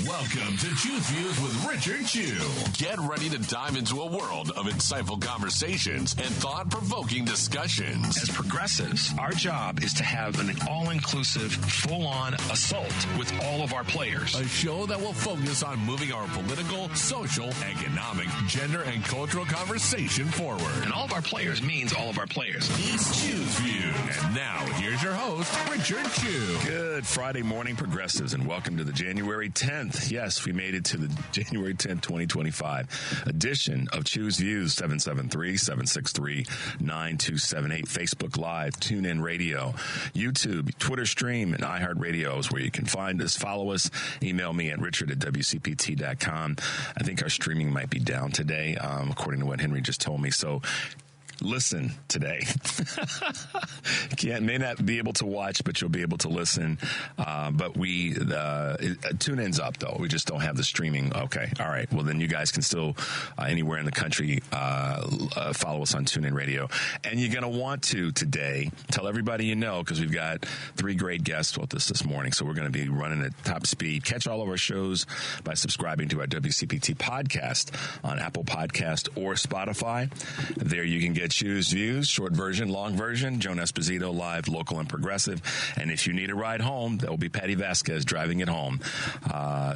Welcome to Choose Views with Richard Chew. Get ready to dive into a world of insightful conversations and thought-provoking discussions. As progressives, our job is to have an all-inclusive, full-on assault with all of our players. A show that will focus on moving our political, social, economic, gender, and cultural conversation forward. And all of our players means all of our players. It's Choose Views. And now, here's your host, Richard Chew. Good Friday morning, progressives, and welcome to the January 10th. Yes, we made it to the January 10th, 2025 edition of Choose Views, 773-763-9278. Facebook Live, TuneIn Radio, YouTube, Twitter Stream, and iHeartRadio is where you can find us. Follow us. Email me at richard@wcpt.com. I think our streaming might be down today, according to what Henry just told me. So listen today. May not be able to watch, but you'll be able to listen. But TuneIn's up though. We just don't have the streaming. Okay. All right. Well, then you guys can still, anywhere in the country, follow us on TuneIn Radio. And you're going to want to today tell everybody you know, because we've got 3 great guests with us this morning. So we're going to be running at top speed. Catch all of our shows by subscribing to our WCPT podcast on Apple Podcast or Spotify. There you can get Choose Views, short version, long version, Joan Esposito, live, local, and progressive. And if you need a ride home, that will be Patty Vasquez driving it home.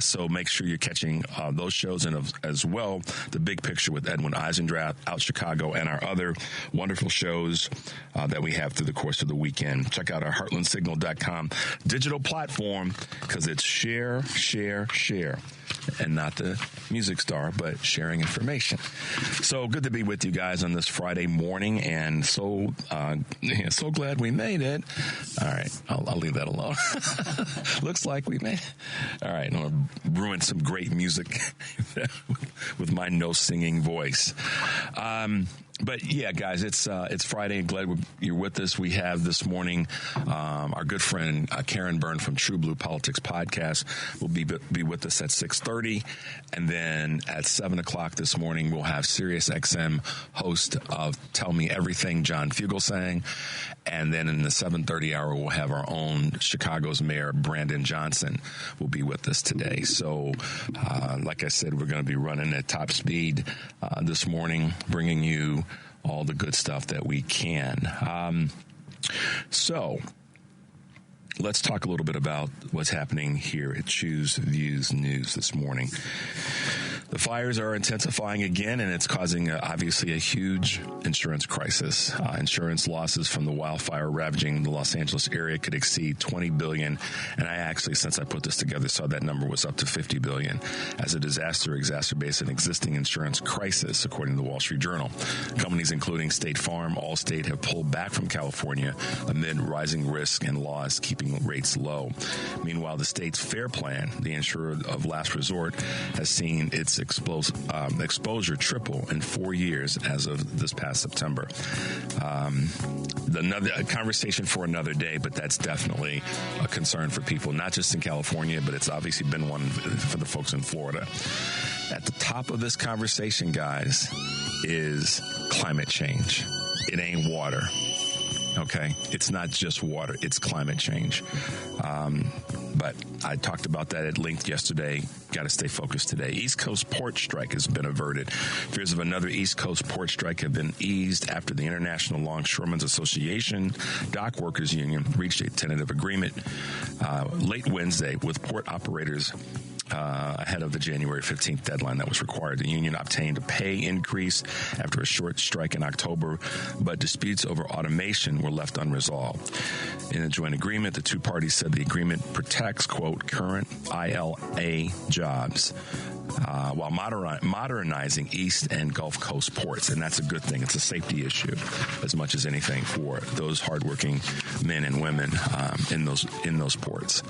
So make sure you're catching those shows, and as well, The Big Picture with Edwin Eisendrath, Out Chicago, and our other wonderful shows that we have through the course of the weekend. Check out our heartlandsignal.com digital platform, because it's share, and not the music star, but sharing information. So good to be with you guys on this Friday morning, and so glad we made it. All right, I'll leave that alone. Looks like we made it. All right, I'm going to ruin some great music with my no singing voice. But yeah, guys, it's Friday, and glad you're with us. We have this morning our good friend Karen Byrne from True Blue Politics Podcast will be with us at 6:30, and then at 7 o'clock this morning we'll have Sirius XM host of Tell Me Everything, John Fugelsang, and then in the 7:30 hour we'll have our own Chicago's Mayor Brandon Johnson will be with us today. So, like I said, we're going to be running at top speed this morning, bringing you all the good stuff that we can. So let's talk a little bit about what's happening here at Choose Views News this morning. The fires are intensifying again, and it's causing, obviously, a huge insurance crisis. Insurance losses from the wildfire ravaging the Los Angeles area could exceed $20 billion. And I actually, since I put this together, saw that number was up to $50 billion, as a disaster exacerbates an existing insurance crisis, according to the Wall Street Journal. Companies including State Farm, Allstate have pulled back from California amid rising risk and laws keeping rates low. Meanwhile, the state's FAIR Plan, the insurer of last resort, has seen its exposure triple in 4 years as of this past September. A conversation for another day, but that's definitely a concern for people, not just in California, but it's obviously been one for the folks in Florida. At the top of this conversation, guys, is climate change. It ain't water. Okay, it's not just water, it's climate change. But I talked about that at length yesterday. Got to stay focused today. East Coast port strike has been averted. Fears of another East Coast port strike have been eased after the International Longshoremen's Association Dock Workers Union reached a tentative agreement late Wednesday with port operators ahead of the January 15th deadline that was required. The union obtained a pay increase after a short strike in October, but disputes over automation were left unresolved. In a joint agreement, the two parties said the agreement protects, quote, current ILA jobs while modernizing East and Gulf Coast ports. And that's a good thing. It's a safety issue as much as anything for those hardworking men and women in those ports.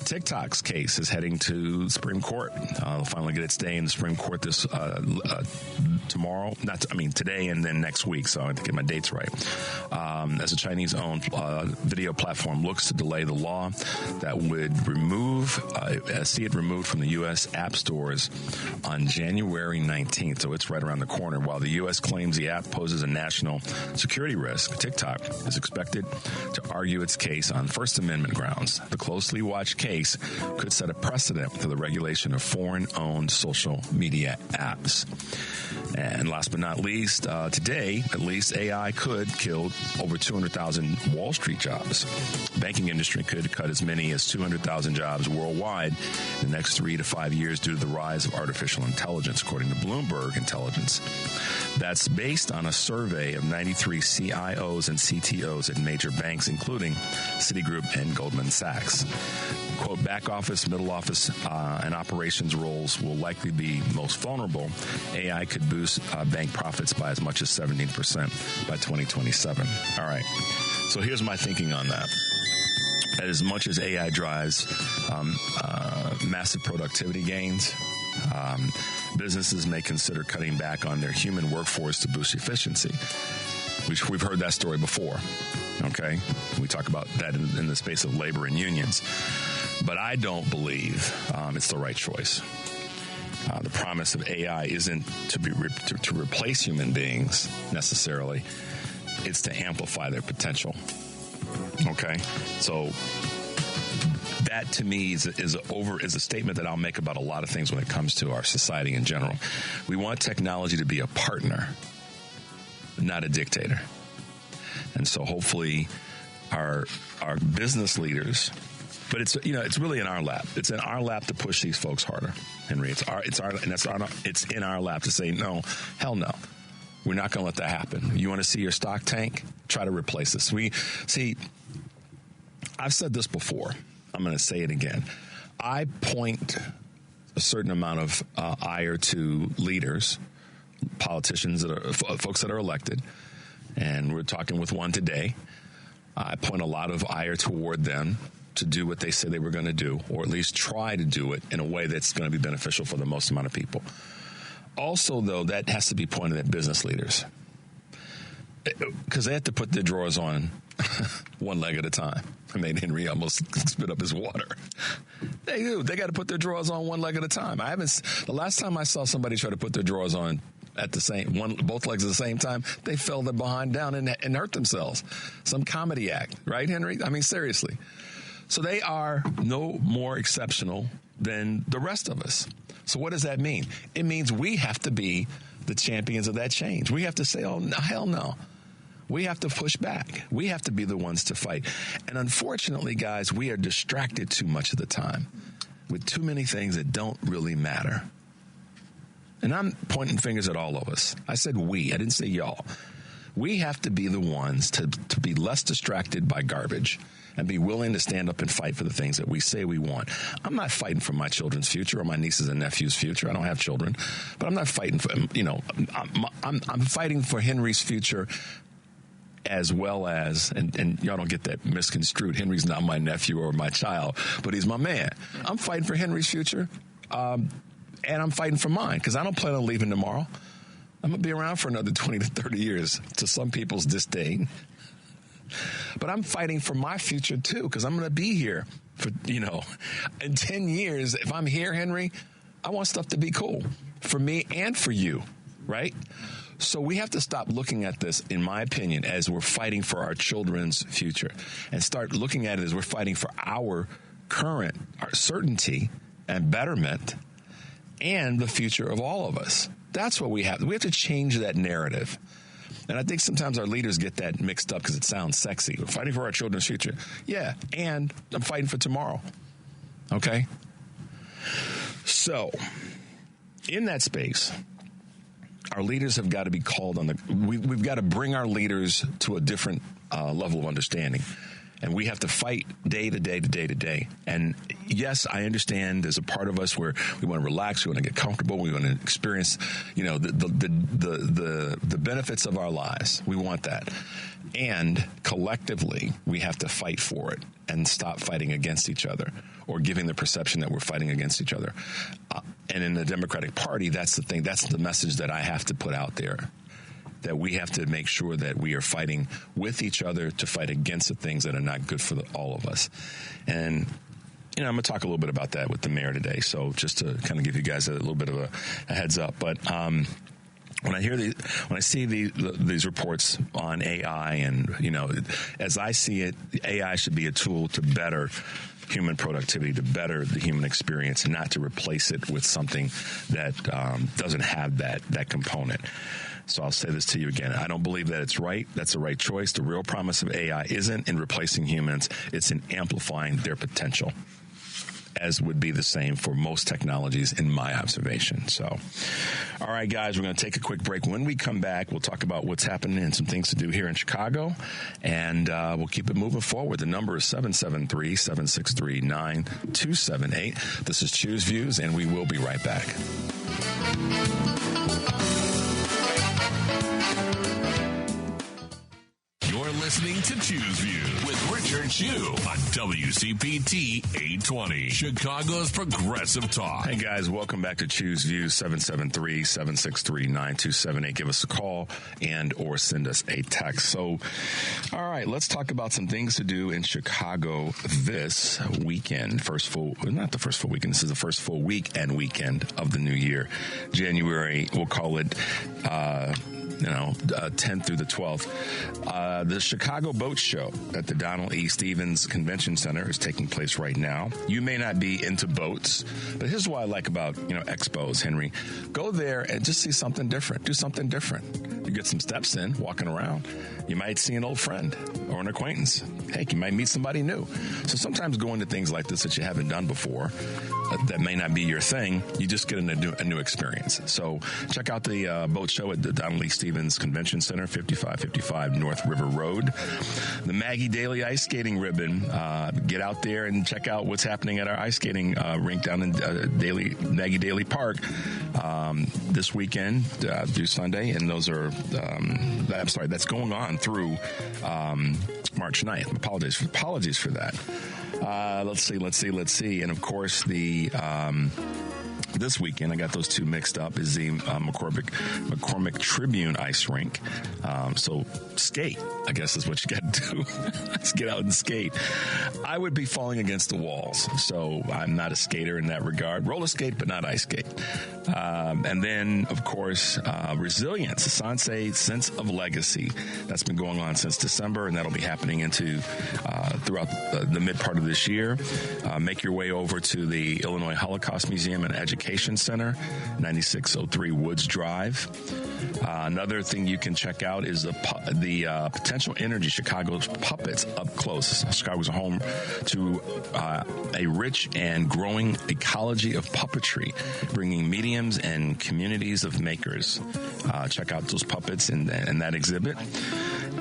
TikTok's case is heading to the Supreme Court. They'll finally get its day in the Supreme Court today and then next week, so I have to get my dates right. As a Chinese-owned video platform looks to delay the law that would see it removed from the U.S. app stores on January 19th, so it's right around the corner. While the U.S. claims the app poses a national security risk, TikTok is expected to argue its case on First Amendment grounds. The closely watched case could set a precedent for the regulation of foreign-owned social media apps. And last but not least, today, at least, AI could kill over 200,000 Wall Street jobs. The banking industry could cut as many as 200,000 jobs worldwide in the next 3 to 5 years due to the rise of artificial intelligence, according to Bloomberg Intelligence. That's based on a survey of 93 CIOs and CTOs at major banks, including Citigroup and Goldman Sachs. Quote, back office, middle office, and operations roles will likely be most vulnerable. AI could boost bank profits by as much as 17% by 2027. All right. So here's my thinking on that. As much as AI drives massive productivity gains, businesses may consider cutting back on their human workforce to boost efficiency. We've heard that story before, okay? We talk about that in the space of labor and unions. But I don't believe it's the right choice. The promise of AI isn't to replace human beings necessarily. It's to amplify their potential. Okay? So that to me is a statement that I'll make about a lot of things when it comes to our society in general. We want technology to be a partner, not a dictator. And so hopefully our business leaders, but it's really in our lap. It's in our lap to push these folks harder, Henry. It's in our lap to say no, hell no. We're not going to let that happen. You want to see your stock tank? Try to replace this. I've said this before. I'm going to say it again. I point a certain amount of ire to leaders, politicians, folks that are elected, and we're talking with one today. I point a lot of ire toward them to do what they say they were going to do, or at least try to do it in a way that's going to be beneficial for the most amount of people. Also, though, that has to be pointed at business leaders, because they have to put their drawers on one leg at a time. I mean, Henry almost spit up his water. They do. They got to put their drawers on one leg at a time. The last time I saw somebody try to put their drawers on at both legs at the same time, they fell their behind down and hurt themselves. Some comedy act, right, Henry? I mean, seriously. So they are no more exceptional than the rest of us. So what does that mean? It means we have to be the champions of that change. We have to say, oh, no, hell no. We have to push back. We have to be the ones to fight. And unfortunately, guys, we are distracted too much of the time with too many things that don't really matter. And I'm pointing fingers at all of us. I said we. I didn't say y'all. We have to be the ones to be less distracted by garbage and be willing to stand up and fight for the things that we say we want. I'm not fighting for my children's future or my nieces and nephews' future. I don't have children, but I'm not fighting for, I'm fighting for Henry's future as well as, and y'all don't get that misconstrued. Henry's not my nephew or my child, but he's my man. I'm fighting for Henry's future, and I'm fighting for mine because I don't plan on leaving tomorrow. I'm going to be around for another 20 to 30 years to some people's disdain. But I'm fighting for my future, too, because I'm going to be here for, in 10 years. If I'm here, Henry, I want stuff to be cool for me and for you, right? So we have to stop looking at this, in my opinion, as we're fighting for our children's future and start looking at it as we're fighting for our current, our certainty and betterment and the future of all of us. That's what we have. We have to change that narrative. And I think sometimes our leaders get that mixed up because it sounds sexy. We're fighting for our children's future. Yeah, and I'm fighting for tomorrow. Okay? So, in that space, our leaders have got to be called on we've got to bring our leaders to a different level of understanding. And we have to fight day to day to day to day. And yes, I understand there's a part of us where we want to relax, we want to get comfortable, we want to experience, the benefits of our lives. We want that. And collectively, we have to fight for it and stop fighting against each other or giving the perception that we're fighting against each other. And in the Democratic Party, that's the thing. That's the message that I have to put out there, that we have to make sure that we are fighting with each other to fight against the things that are not good for all of us. And I'm going to talk a little bit about that with the mayor today. So just to kind of give you guys a little bit of a heads up. But when I see these reports on AI, and as I see it, AI should be a tool to better human productivity, to better the human experience, and not to replace it with something that doesn't have that component. So I'll say this to you again. I don't believe that it's right. That's the right choice. The real promise of AI isn't in replacing humans. It's in amplifying their potential, as would be the same for most technologies in my observation. So, all right, guys, we're going to take a quick break. When we come back, we'll talk about what's happening and some things to do here in Chicago, and we'll keep it moving forward. The number is 773-763-9278. This is Choose Views, and we will be right back. You're listening to Choose Views with Richard Chu on WCPT 820, Chicago's Progressive Talk. Hey, guys, welcome back to Choose Views, 773-763-9278. Give us a call and or send us a text. So, all right, let's talk about some things to do in Chicago this weekend. Not the first full weekend. This is the first full week and weekend of the new year. January, we'll call it 10th through the 12th. The Chicago Boat Show at the Donald E. Stevens Convention Center is taking place right now. You may not be into boats, but here's what I like about, expos, Henry. Go there and just see something different. Do something different. You get some steps in, walking around. You might see an old friend or an acquaintance. Heck, you might meet somebody new. So sometimes going to things like this that you haven't done before, that may not be your thing, you just get a new experience. So check out the boat show at the Donald E. Stevens Convention Center, 5555 North River Road. The Maggie Daly Ice Skating Ribbon. Get out there and check out what's happening at our ice skating rink down in Maggie Daly Park this weekend through Sunday. And those are, that's going on through March 9th. Apologies for that. Let's see. And of course, this weekend, I got those two mixed up, is the McCormick Tribune Ice Rink. So skate, I guess, is what you got to do. Let's get out and skate. I would be falling against the walls, so I'm not a skater in that regard. Roller skate, but not ice skate. And then, of course, Resilience, a Sansei Sense of Legacy. That's been going on since December, and that'll be happening into throughout the mid part of this year. Make your way over to the Illinois Holocaust Museum and Education Center, 9603 Woods Drive. Another thing you can check out is the Potential Energy Chicago's Puppets Up Close. Chicago's home to a rich and growing ecology of puppetry, bringing mediums and communities of makers. Check out those puppets and that exhibit.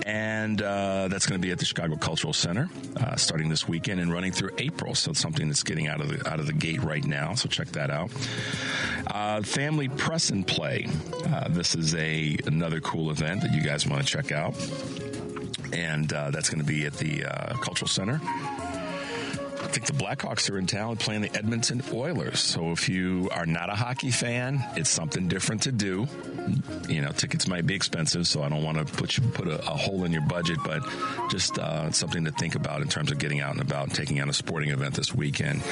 And that's going to be at the Chicago Cultural Center starting this weekend and running through April. So it's something that's getting out of the gate right now. So check that out. Family Press and Play. This is another cool event that you guys want to check out. And that's going to be at the Cultural Center. I think the Blackhawks are in town playing the Edmonton Oilers. So if you are not a hockey fan, it's something different to do. Tickets might be expensive, so I don't want to put a hole in your budget, but just something to think about in terms of getting out and about and taking on a sporting event this weekend.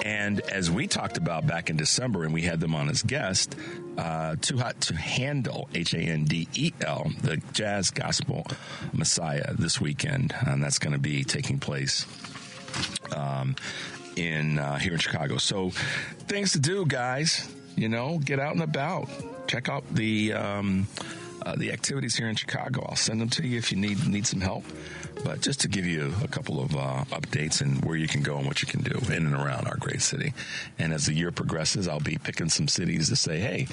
And as we talked about back in December, and we had them on as guests, Too Hot to Handle, Handel, the Jazz Gospel Messiah this weekend, and that's going to be taking place here in Chicago. So things to do, guys. Get out and about. Check out the activities here in Chicago. I'll send them to you if you need some help. But just to give you a couple of updates and where you can go and what you can do in and around our great city. And as the year progresses, I'll be picking some cities to say, hey,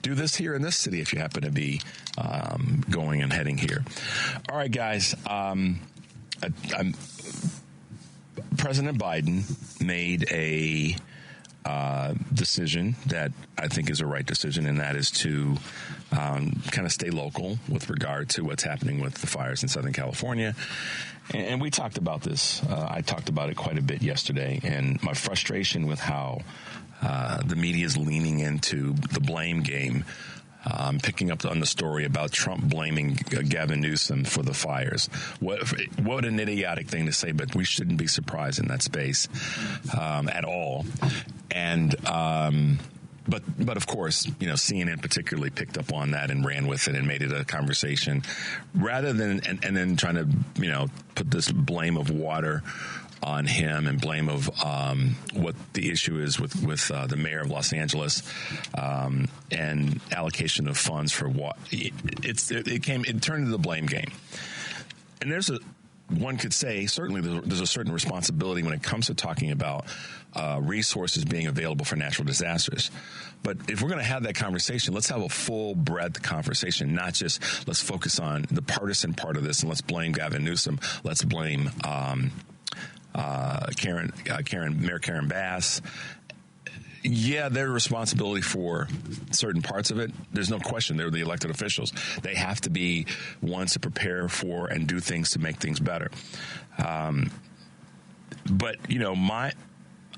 do this here in this city if you happen to be going and heading here. All right, guys. President Biden made a decision that I think is a right decision, and that is to kind of stay local with regard to what's happening with the fires in Southern California. And we talked about this. I talked about it quite a bit yesterday, and my frustration with how the media is leaning into the blame game. Picking up on the story about Trump blaming Gavin Newsom for the fires. What an idiotic thing to say, but we shouldn't be surprised in that space at all. And but of course, CNN particularly picked up on that and ran with it and made it a conversation, rather than and then trying to put this blame of water on him and blame of what the issue is with the mayor of Los Angeles and allocation of funds for what it turned into the blame game. And one could say certainly there's a certain responsibility when it comes to talking about resources being available for natural disasters. But if we're going to have that conversation, let's have a full breadth conversation, not just let's focus on the partisan part of this and let's blame Gavin Newsom. Let's blame Mayor Karen Bass. Yeah, their responsibility for certain parts of it, there's no question. They're the elected officials. They have to be ones to prepare for and do things to make things better. But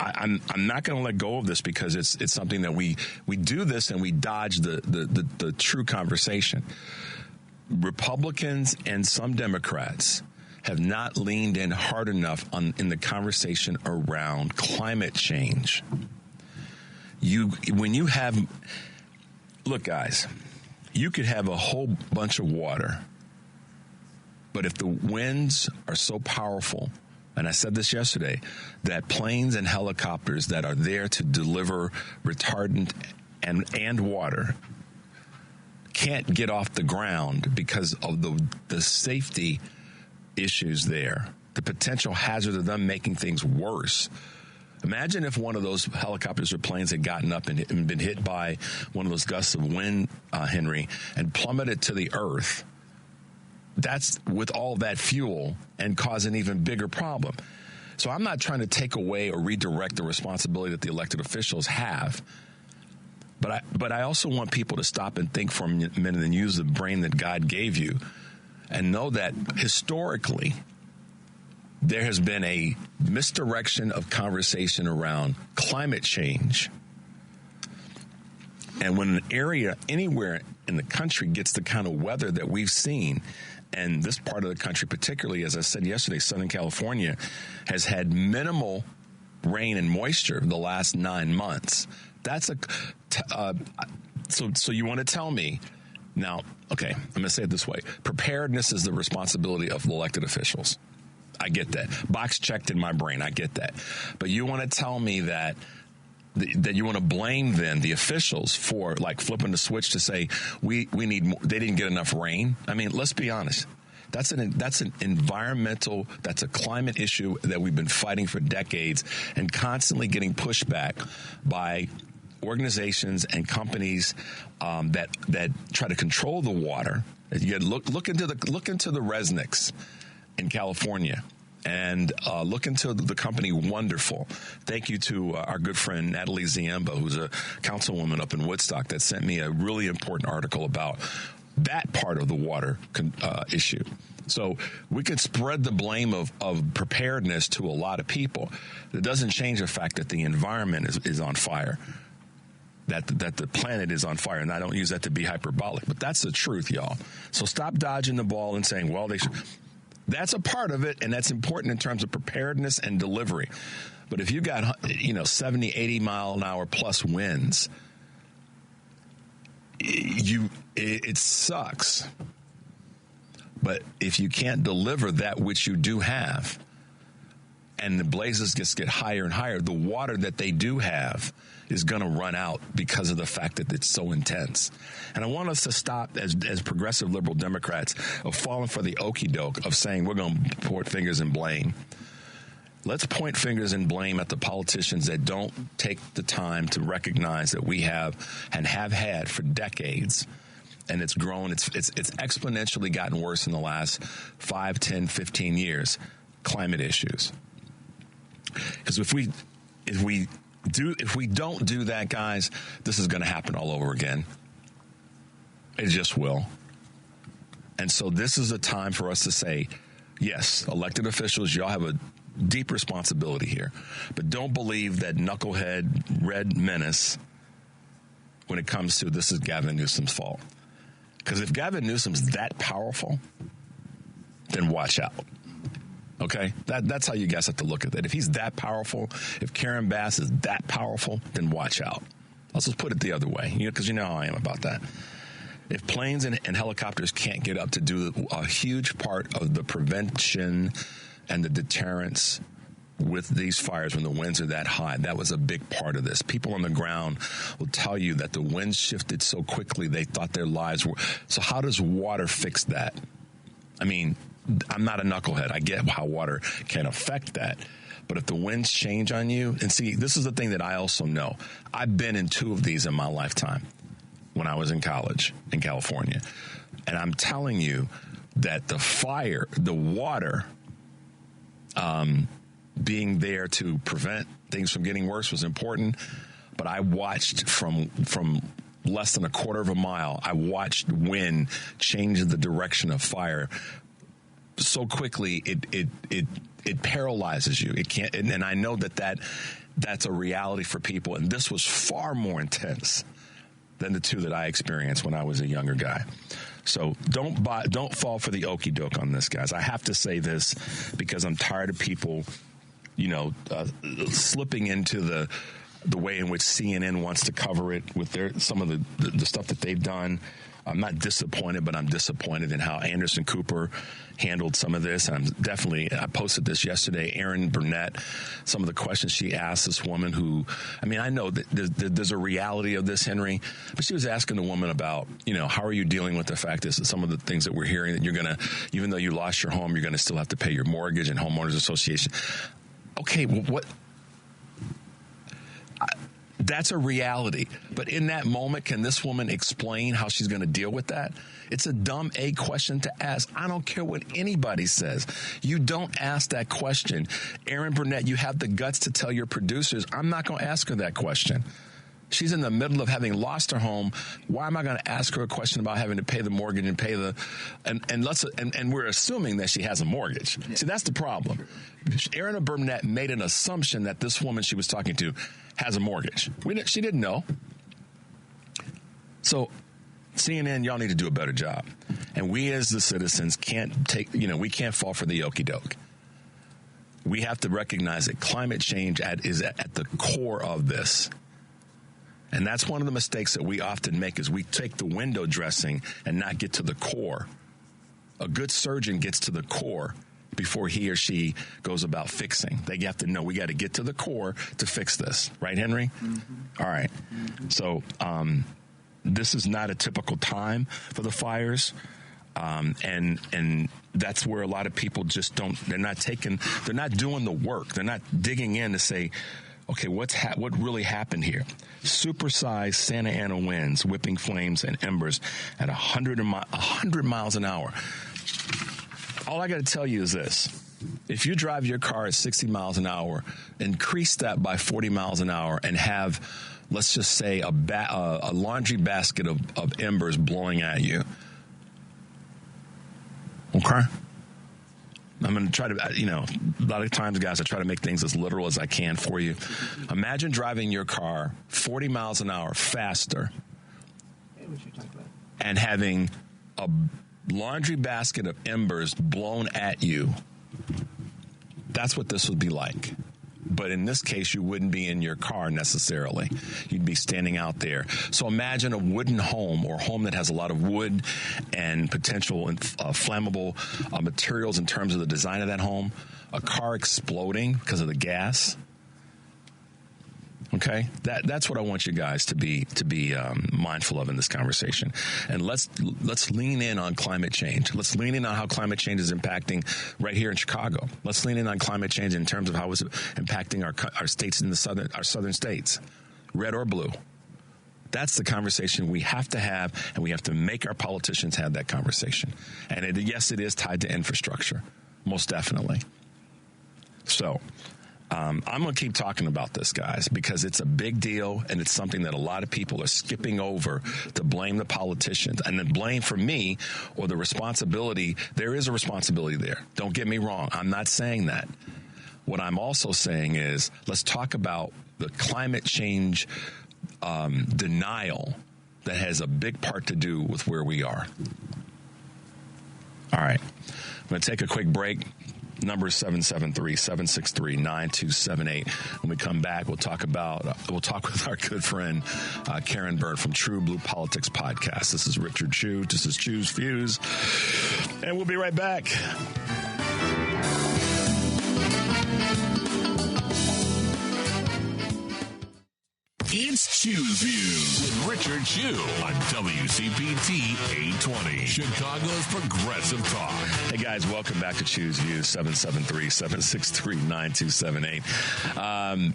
I'm not going to let go of this because it's something that we do this and we dodge the true conversation. Republicans and some Democrats have not leaned in hard enough in the conversation around climate change. Look, guys, you could have a whole bunch of water, but if the winds are so powerful, and I said this yesterday, that planes and helicopters that are there to deliver retardant and water can't get off the ground because of the safety issues there, the potential hazard of them making things worse. Imagine if one of those helicopters or planes had gotten up and been hit by one of those gusts of wind, Henry, and plummeted to the earth. That's with all that fuel and cause an even bigger problem. So I'm not trying to take away or redirect the responsibility that the elected officials have. But I also want people to stop and think for a minute and use the brain that God gave you and know that historically there has been a misdirection of conversation around climate change. And when an area anywhere in the country gets the kind of weather that we've seen, and this part of the country particularly, as I said yesterday, Southern California has had minimal rain and moisture the last 9 months. That's so you want to tell me now, okay, I'm going to say it this way. Preparedness is the responsibility of elected officials. I get that. Box checked in my brain. I get that. But you want to tell me that you want to blame then the officials for like flipping the switch to say we need more, they didn't get enough rain. I mean, let's be honest. That's an environmental, that's a climate issue that we've been fighting for decades and constantly getting pushed back by organizations and companies that try to control the water. You look into the Resnicks in California and look into the company Wonderful. Thank you to our good friend Natalie Ziemba, who's a councilwoman up in Woodstock, that sent me a really important article about that part of the water issue. So we could spread the blame of preparedness to a lot of people. It doesn't change the fact that the environment is on fire. That the planet is on fire, and I don't use that to be hyperbolic, but that's the truth, y'all. So stop dodging the ball and saying, well, they should. That's a part of it, and that's important in terms of preparedness and delivery. But if you got 70, 80 mile an hour plus winds, it sucks. But if you can't deliver that which you do have, and the blazes just get higher and higher, the water that they do have is going to run out because of the fact that it's so intense. And I want us to stop, as progressive liberal Democrats, of falling for the okie doke of saying we're going to point fingers and blame. Let's point fingers and blame at the politicians that don't take the time to recognize that we have and have had for decades. And it's grown. It's exponentially gotten worse in the last 5, 10, 15 years. climate issues. Because if we don't do that, guys, this is going to happen all over again. It just will. And so this is a time for us to say, yes, elected officials, y'all have a deep responsibility here. But don't believe that knucklehead red menace when it comes to this is Gavin Newsom's fault. Because if Gavin Newsom's that powerful, then watch out. Okay? That's how you guys have to look at it. If he's that powerful, if Karen Bass is that powerful, then watch out. Let's just put it the other way, because you know how I am about that. If planes and helicopters can't get up to do a huge part of the prevention and the deterrence with these fires when the winds are that high, that was a big part of this. People on the ground will tell you that the winds shifted so quickly they thought their lives were. So how does water fix that? I mean, I'm not a knucklehead. I get how water can affect that. But if the winds change on you, and see, this is the thing that I also know. I've been in 2 of these in my lifetime when I was in college in California. And I'm telling you that the fire, the water, being there to prevent things from getting worse was important. But I watched from less than a quarter of a mile, I watched wind change the direction of fire so quickly it paralyzes you. It can't, and I know that's a reality for people. And this was far more intense than the 2 that I experienced when I was a younger guy. So don't fall for the okie doke on this, guys. I have to say this because I'm tired of people, slipping into the way in which CNN wants to cover it with some of the stuff that they've done. I'm not disappointed, but I'm disappointed in how Anderson Cooper handled some of this. And I posted this yesterday. Erin Burnett, some of the questions she asked this woman who, I know that there's a reality of this, Henry, but she was asking the woman about, how are you dealing with the fact that some of the things that we're hearing that you're going to, even though you lost your home, you're going to still have to pay your mortgage and homeowners association. Okay, well, what? That's a reality. But in that moment, can this woman explain how she's going to deal with that? It's a dumb A question to ask. I don't care what anybody says. You don't ask that question. Erin Burnett, you have the guts to tell your producers, I'm not going to ask her that question. She's in the middle of having lost her home. Why am I going to ask her a question about having to pay the mortgage and pay and we're assuming that she has a mortgage. Yeah. See, that's the problem. Erin Burnett made an assumption that this woman she was talking to has a mortgage. She didn't know. So CNN, y'all need to do a better job. And we as the citizens we can't fall for the okie doke. We have to recognize that climate change is at the core of this. And that's one of the mistakes that we often make is we take the window dressing and not get to the core. A good surgeon gets to the core before he or she goes about fixing. They have to know we got to get to the core to fix this. Right, Henry? Mm-hmm. All right. Mm-hmm. So this is not a typical time for the fires. And that's where a lot of people just they're not doing the work. They're not digging in to say, okay, what really happened here? Supersized Santa Ana winds, whipping flames and embers at 100 miles an hour. All I got to tell you is this. If you drive your car at 60 miles an hour, increase that by 40 miles an hour and have, let's just say, a laundry basket of embers blowing at you. Okay? I'm going to try to, a lot of times, guys, I try to make things as literal as I can for you. Imagine driving your car 40 miles an hour faster and having a laundry basket of embers blown at you. That's what this would be like. But in this case, you wouldn't be in your car necessarily. You'd be standing out there. So imagine a wooden home or a home that has a lot of wood and potential flammable materials in terms of the design of that home. A car exploding because of the gas. Okay, that's what I want you guys to be mindful of in this conversation, and let's lean in on climate change. Let's lean in on how climate change is impacting right here in Chicago. Let's lean in on climate change in terms of how it's impacting our states in our southern states, red or blue. That's the conversation we have to have, and we have to make our politicians have that conversation. And yes, it is tied to infrastructure, most definitely. So I'm going to keep talking about this, guys, because it's a big deal, and it's something that a lot of people are skipping over to blame the politicians and then blame for me or the responsibility. There is a responsibility there. Don't get me wrong. I'm not saying that. What I'm also saying is let's talk about the climate change denial that has a big part to do with where we are. All right. I'm going to take a quick break. Number is 773-763-9278. When we come back, we'll talk with our good friend Karen Byrne from True Blue Politics Podcast. This is Richard Chew. This is Chew's Views. And we'll be right back. It's Chew's Views with Richard Chew on WCPT 820, Chicago's Progressive Talk. Hey, guys, welcome back to Chew's Views, 773-763-9278. I'm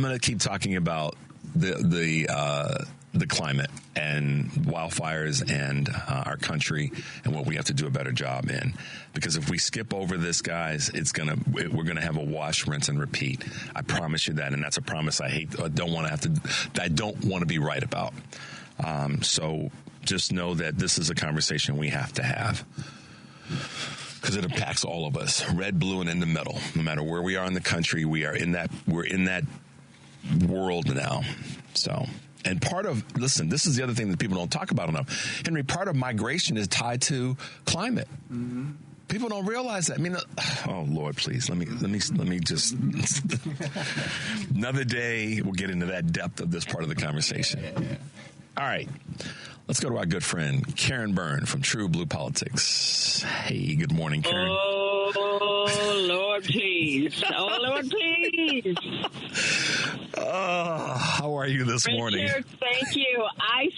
going to keep talking about the climate and wildfires and our country and what we have to do a better job in. Because if we skip over this, guys, we're gonna have a wash, rinse, and repeat. I promise you that, and that's a promise I don't want to be right about. So just know that this is a conversation we have to have. Because it impacts all of us, red, blue, and in the middle. No matter where we are in the country, we're in that world now. So. And listen, this is the other thing that people don't talk about enough. Henry, part of migration is tied to climate. Mm-hmm. People don't realize that. I mean, oh Lord, please let me just another day. We'll get into that depth of this part of the conversation. Yeah. All right, let's go to our good friend Karen Byrne from True Blue Politics. Hey, good morning, Karen. Oh Lord, please. Oh Lord, please. How are you this morning? Richard, thank you.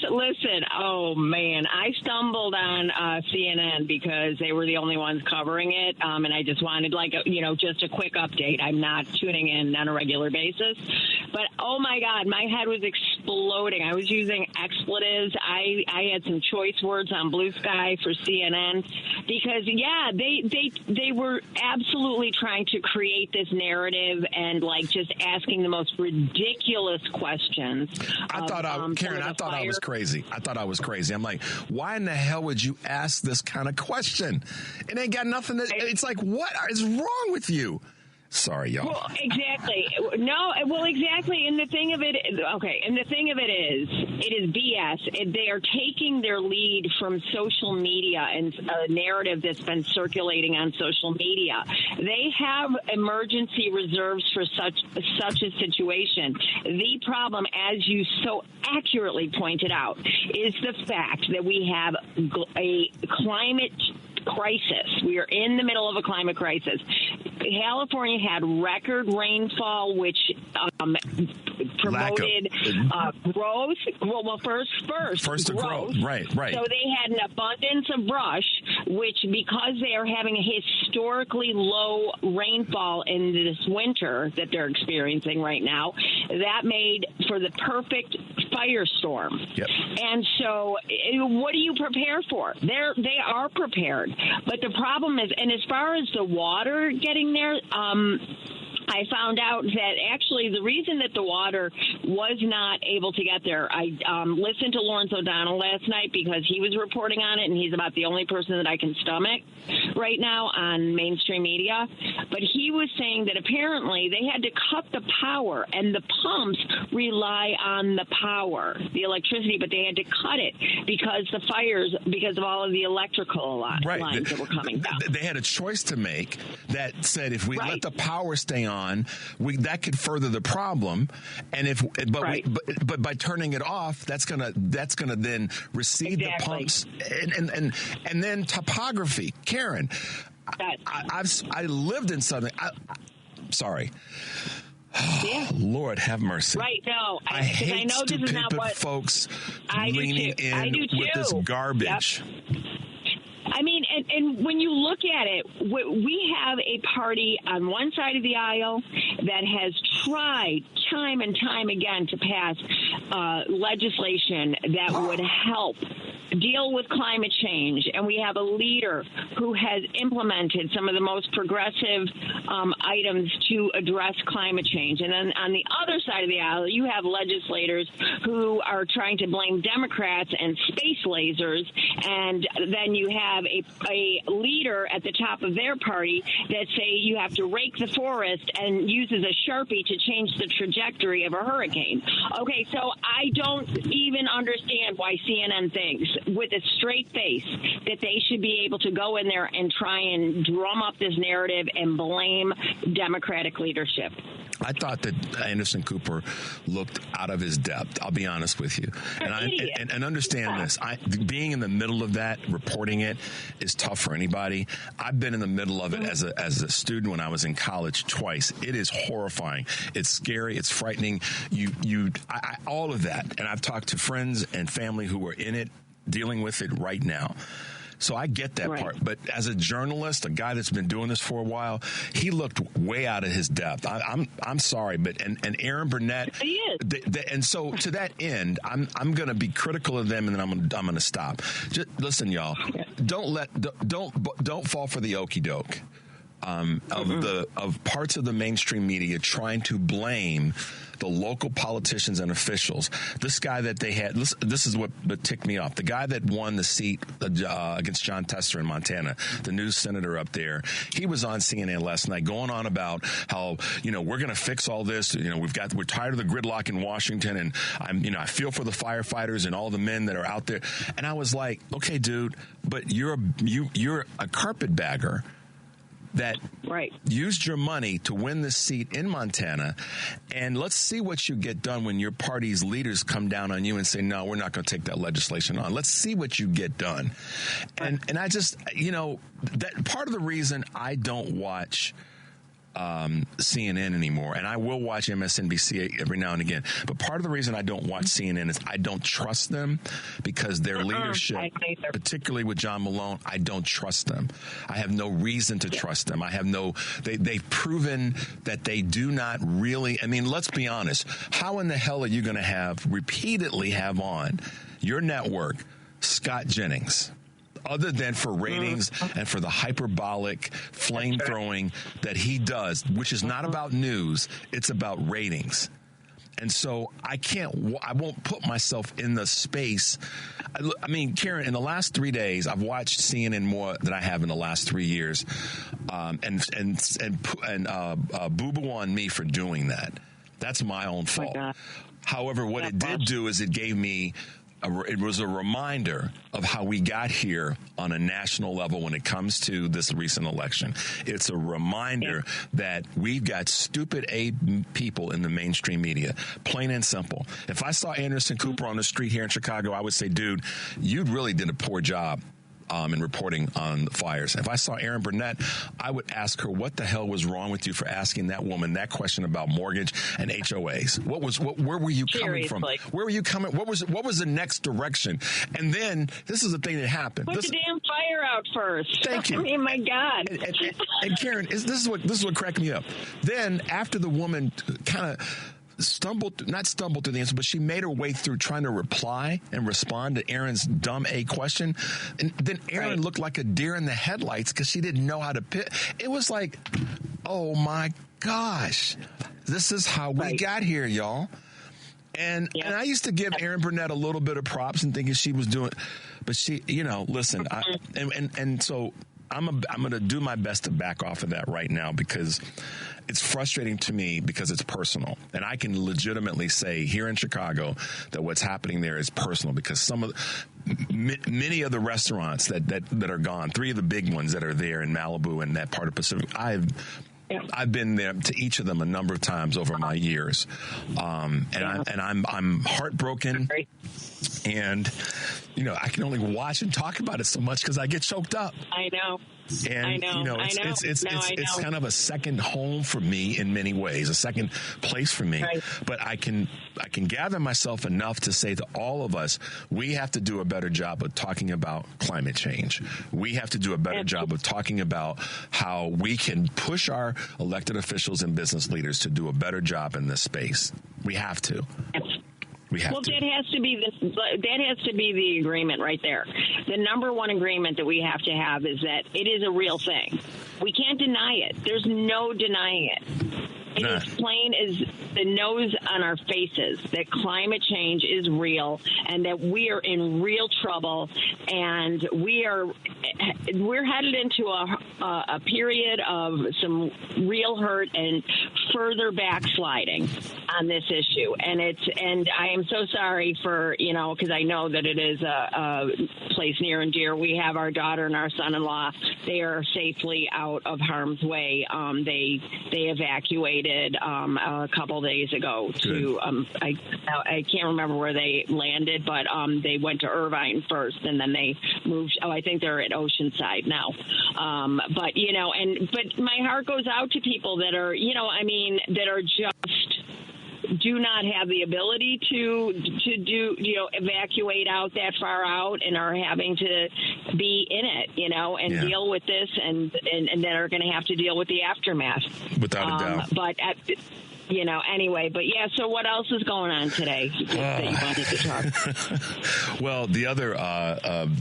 Listen, oh man, I stumbled on CNN because they were the only ones covering it, and I just wanted just a quick update. I'm not tuning in on a regular basis, but oh my God, my head was exploding. I was using expletives. I had some choice words on Blue Sky for CNN because they were absolutely trying to create this narrative and just asking the most ridiculous questions. Karen, I thought I was crazy. I'm like, why in the hell would you ask this kind of question? It ain't got nothing it's like, what is wrong with you? Sorry, y'all. Well, exactly. No, well, exactly. And the thing of it is, it is BS. They are taking their lead from social media and a narrative that's been circulating on social media. They have emergency reserves for such a situation. The problem, as you so accurately pointed out, is the fact that we have a climate crisis. We are in the middle of a climate crisis. California had record rainfall, which promoted growth. Well, first growth. Right. So they had an abundance of brush, which because they are having a historically low rainfall in this winter that they're experiencing right now, that made for the perfect firestorm. Yep. And so what do you prepare for? They are prepared. But the problem is, and as far as the water getting there, I found out that actually the reason that the water was not able to get there, I listened to Lawrence O'Donnell last night because he was reporting on it, and he's about the only person that I can stomach right now on mainstream media. But he was saying that apparently they had to cut the power, and the pumps rely on the power, the electricity, but they had to cut it because the fires, because of all of the electrical lines that were coming down. They had a choice to make that said if we let the power stay on, that could further the problem, and but by turning it off, that's gonna then recede the pumps, and then topography. Karen, I lived in Southern. Sorry. Yeah. Lord have mercy. Right, no. I hate stupid folks leaning in with this garbage. Yep. I mean, and when you look at it, we have a party on one side of the aisle that has tried time and time again to pass legislation that would help deal with climate change, and we have a leader who has implemented some of the most progressive items to address climate change. And then on the other side of the aisle, you have legislators who are trying to blame Democrats and space lasers, and then you have a leader at the top of their party that say you have to rake the forest and uses a Sharpie to change the trajectory of a hurricane. Okay, so I don't even understand why CNN thinks with a straight face that they should be able to go in there and try and drum up this narrative and blame Democratic leadership. I thought that Anderson Cooper looked out of his depth. I'll be honest with you, and understand this. Being in the middle of that, reporting it, is tough for anybody. I've been in the middle of it as a student when I was in college twice. It is horrifying. It's scary. It's frightening. All of that, and I've talked to friends and family who are in it, dealing with it right now. So I get that part. But as a journalist, a guy that's been doing this for a while, he looked way out of his depth. I'm sorry, but and Aaron Burnett, he is. And so to that end, I'm going to be critical of them, and then I'm going to stop. Just listen, y'all. Don't fall for the okey doke. Of parts of the mainstream media trying to blame the local politicians and officials. This guy that they had, this is what ticked me off. The guy that won the seat against John Tester in Montana, the new senator up there, he was on CNN last night going on about how, we're going to fix all this. We're tired of the gridlock in Washington, and I feel for the firefighters and all the men that are out there. And I was like, okay, dude, but you're a carpetbagger that used your money to win this seat in Montana, and let's see what you get done when your party's leaders come down on you and say, no, we're not going to take that legislation on. Let's see what you get done. And I just, that part of the reason I don't watch CNN anymore, and I will watch MSNBC every now and again, but part of the reason I don't watch CNN is I don't trust them because their leadership, particularly with John Malone, I don't trust them. I have no reason to trust them. They've proven that they do not really, let's be honest, how in the hell are you going to repeatedly have on your network Scott Jennings, other than for ratings and for the hyperbolic flame throwing that he does, which is not about news, it's about ratings. And so I won't put myself in the space. Karen, in the last 3 days, I've watched CNN more than I have in the last 3 years. And boo-boo on me for doing that. That's my own fault. However, what it did do is it gave me it was a reminder of how we got here on a national level when it comes to this recent election. It's a reminder that we've got stupid people in the mainstream media, plain and simple. If I saw Anderson Cooper on the street here in Chicago, I would say, dude, you really did a poor job in reporting on the fires. If I saw Aaron Burnett, I would ask her, what the hell was wrong with you for asking that woman that question about mortgage and HOAs? Where were you coming from? Where were you coming? What was the next direction? And then this is the thing that happened. Put the damn fire out first. Thank you. My God. And Karen, this is what cracked me up. Then after the woman kind of not stumbled through the answer, but she made her way through trying to reply and respond to Aaron's dumb question. And then Aaron looked like a deer in the headlights because she didn't know how to pick. It was like, oh my gosh, this is how we got here, y'all. And I used to give Aaron Burnett a little bit of props and thinking she was doing, but she, listen, and so I'm going to do my best to back off of that right now because it's frustrating to me because it's personal. And I can legitimately say here in Chicago that what's happening there is personal because many of the restaurants that are gone, 3 of the big ones that are there in Malibu and that part of Pacific, I've been there to each of them a number of times over my years. I'm heartbroken. And, I can only watch and talk about it so much because I get choked up. I know. And, it's kind of a second home for me in many ways, a second place for me. Right. But I can gather myself enough to say to all of us, we have to do a better job of talking about climate change. We have to do a better job of talking about how we can push our elected officials and business leaders to do a better job in this space. We have to. We have to. That has to be the agreement right there. The number one agreement that we have to have is that it is a real thing. We can't deny it. There's no denying it. It is plain as the nose on our faces that climate change is real and that we are in real trouble, and we're headed into a period of some real hurt and further backsliding on this issue. And I am so sorry for, because I know that it is a place near and dear. We have our daughter and our son-in-law. They are safely out of harm's way. They evacuated a couple days ago to I can't remember where they landed, but they went to Irvine first, and then they moved. I think they're at Oceanside now. But my heart goes out to people that are that are just do not have the ability to do evacuate out that far out and are having to be in it and deal with this and then are going to have to deal with the aftermath without a doubt. But anyway, but yeah, so what else is going on today that you wanted to talk? Well, the other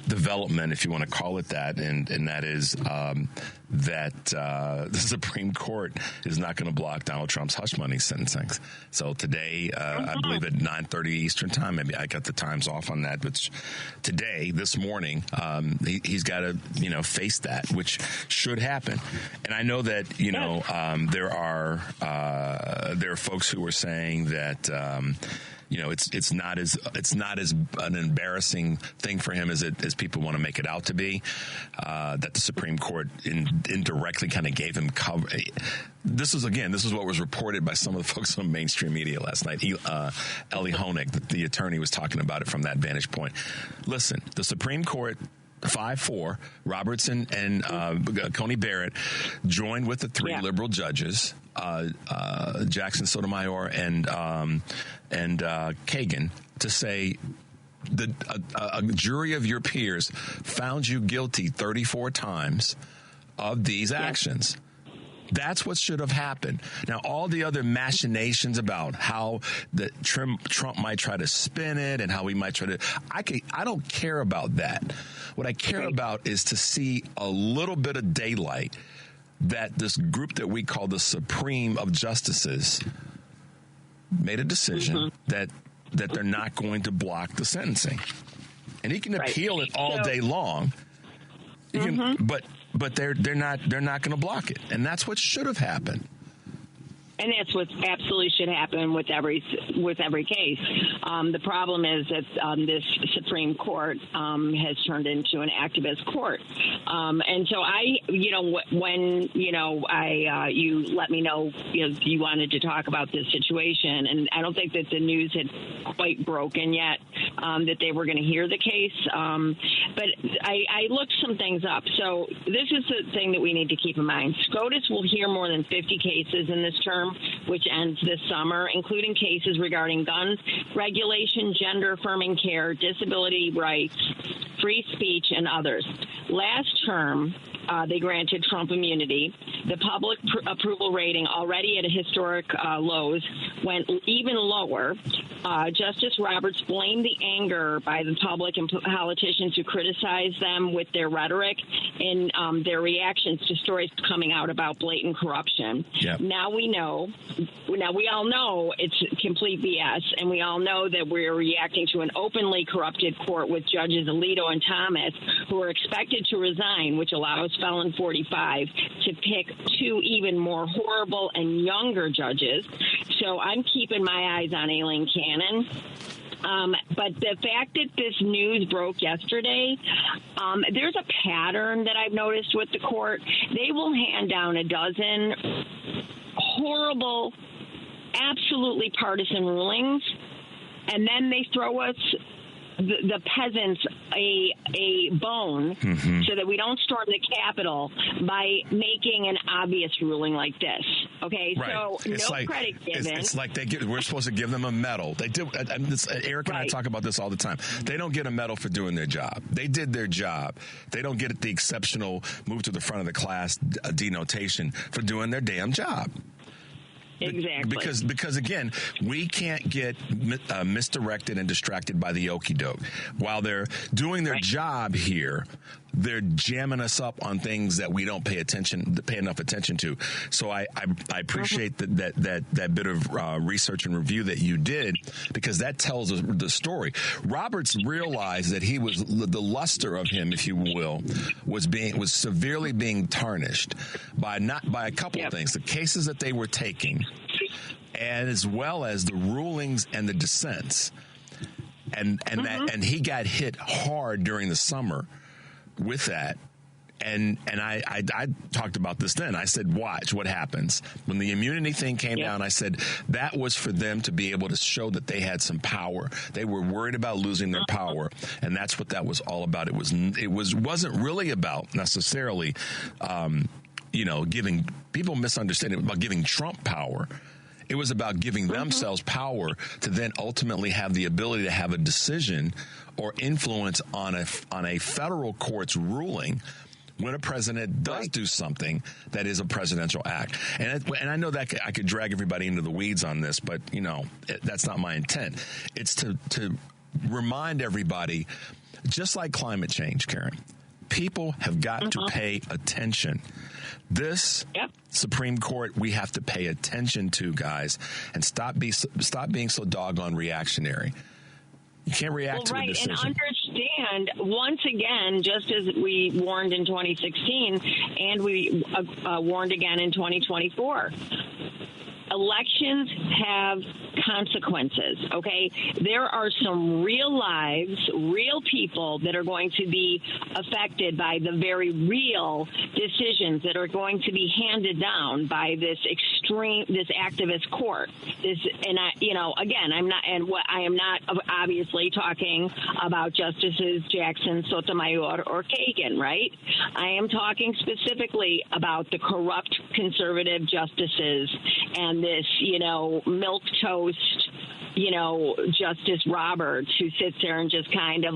development, if you want to call it that, and that is that the Supreme Court is not going to block Donald Trump's hush money sentencing. So today, I believe at 9:30 Eastern time, maybe I got the times off on that, but today, this morning, he's got to face that, which should happen. And I know that there are folks who are saying that it's not as an embarrassing thing for him as people want to make it out to be. That the Supreme Court indirectly kind of gave him cover. This is what was reported by some of the folks on mainstream media last night. Ellie Honig, the attorney, was talking about it from that vantage point. Listen, the Supreme Court 5-4, Robertson and Coney Barrett joined with the three liberal judges, Jackson, Sotomayor, and Kagan, to say a jury of your peers found you guilty 34 times of these actions. That's what should have happened. Now, all the other machinations about how Trump might try to spin it and how he might try to, I don't care about that. What I care about is to see a little bit of daylight that this group that we call the Supreme of Justices made a decision that they're not going to block the sentencing. And he can appeal it all day long. But they're not going to block it, and that's what should have happened. And that's what absolutely should happen with every case. The problem is that this Supreme Court has turned into an activist court. And so when you let me know you wanted to talk about this situation, and I don't think that the news had quite broken yet that they were going to hear the case. But I looked some things up. So this is the thing that we need to keep in mind. SCOTUS will hear more than 50 cases in this term, which ends this summer, including cases regarding guns, regulation, gender-affirming care, disability rights, free speech, and others. Last term, they granted Trump immunity. The public approval rating, already at historic lows, went even lower. Justice Roberts blamed the anger by the public and politicians who criticize them with their rhetoric in their reactions to stories coming out about blatant corruption. Yep. Now we all know it's complete BS, and we all know that we're reacting to an openly corrupted court with Judges Alito and Thomas, who are expected to resign, which allows Felon 45 to pick two even more horrible and younger judges. So I'm keeping my eyes on Aileen Cannon. But the fact that this news broke yesterday, there's a pattern that I've noticed with the court. They will hand down a dozen horrible, absolutely partisan rulings, and then they throw us the peasants a bone so that we don't storm the Capitol by making an obvious ruling like this. Okay, right. So it's no credit given. It's like we're supposed to give them a medal. They do. Eric and I talk about this all the time. They don't get a medal for doing their job. They did their job. They don't get the exceptional move to the front of the class denotation for doing their damn job. Exactly. Because again, we can't get misdirected and distracted by the okie doke. While they're doing their job here, they're jamming us up on things that we don't pay enough attention to. So I appreciate that bit of research and review that you did, because that tells us the story. Roberts realized that he was the luster of him, if you will, was severely being tarnished by a couple of things: the cases that they were taking, and as well as the rulings and the dissents, and he got hit hard during the summer with that. And I talked about this then. I said, watch what happens. When the immunity thing came down, I said that was for them to be able to show that they had some power. They were worried about losing their power, and that's what that was all about. It wasn't really about necessarily, giving people misunderstanding about giving Trump power. It was about giving themselves power to then ultimately have the ability to have a decision or influence on a federal court's ruling when a president does do something that is a presidential act. And I know that I could drag everybody into the weeds on this, but, that's not my intent. It's to remind everybody, just like climate change, Karen, people have got to pay attention. This Supreme Court, we have to pay attention to, guys, and stop being so doggone reactionary. You can't react to a decision. And understand, once again, just as we warned in 2016 and we warned again in 2024, elections have consequences, okay? There are some real lives, real people that are going to be affected by the very real decisions that are going to be handed down by this activist court. I am not obviously talking about Justices Jackson, Sotomayor, or Kagan, right? I am talking specifically about the corrupt conservative justices and this, milquetoast, Justice Roberts, who sits there and just kind of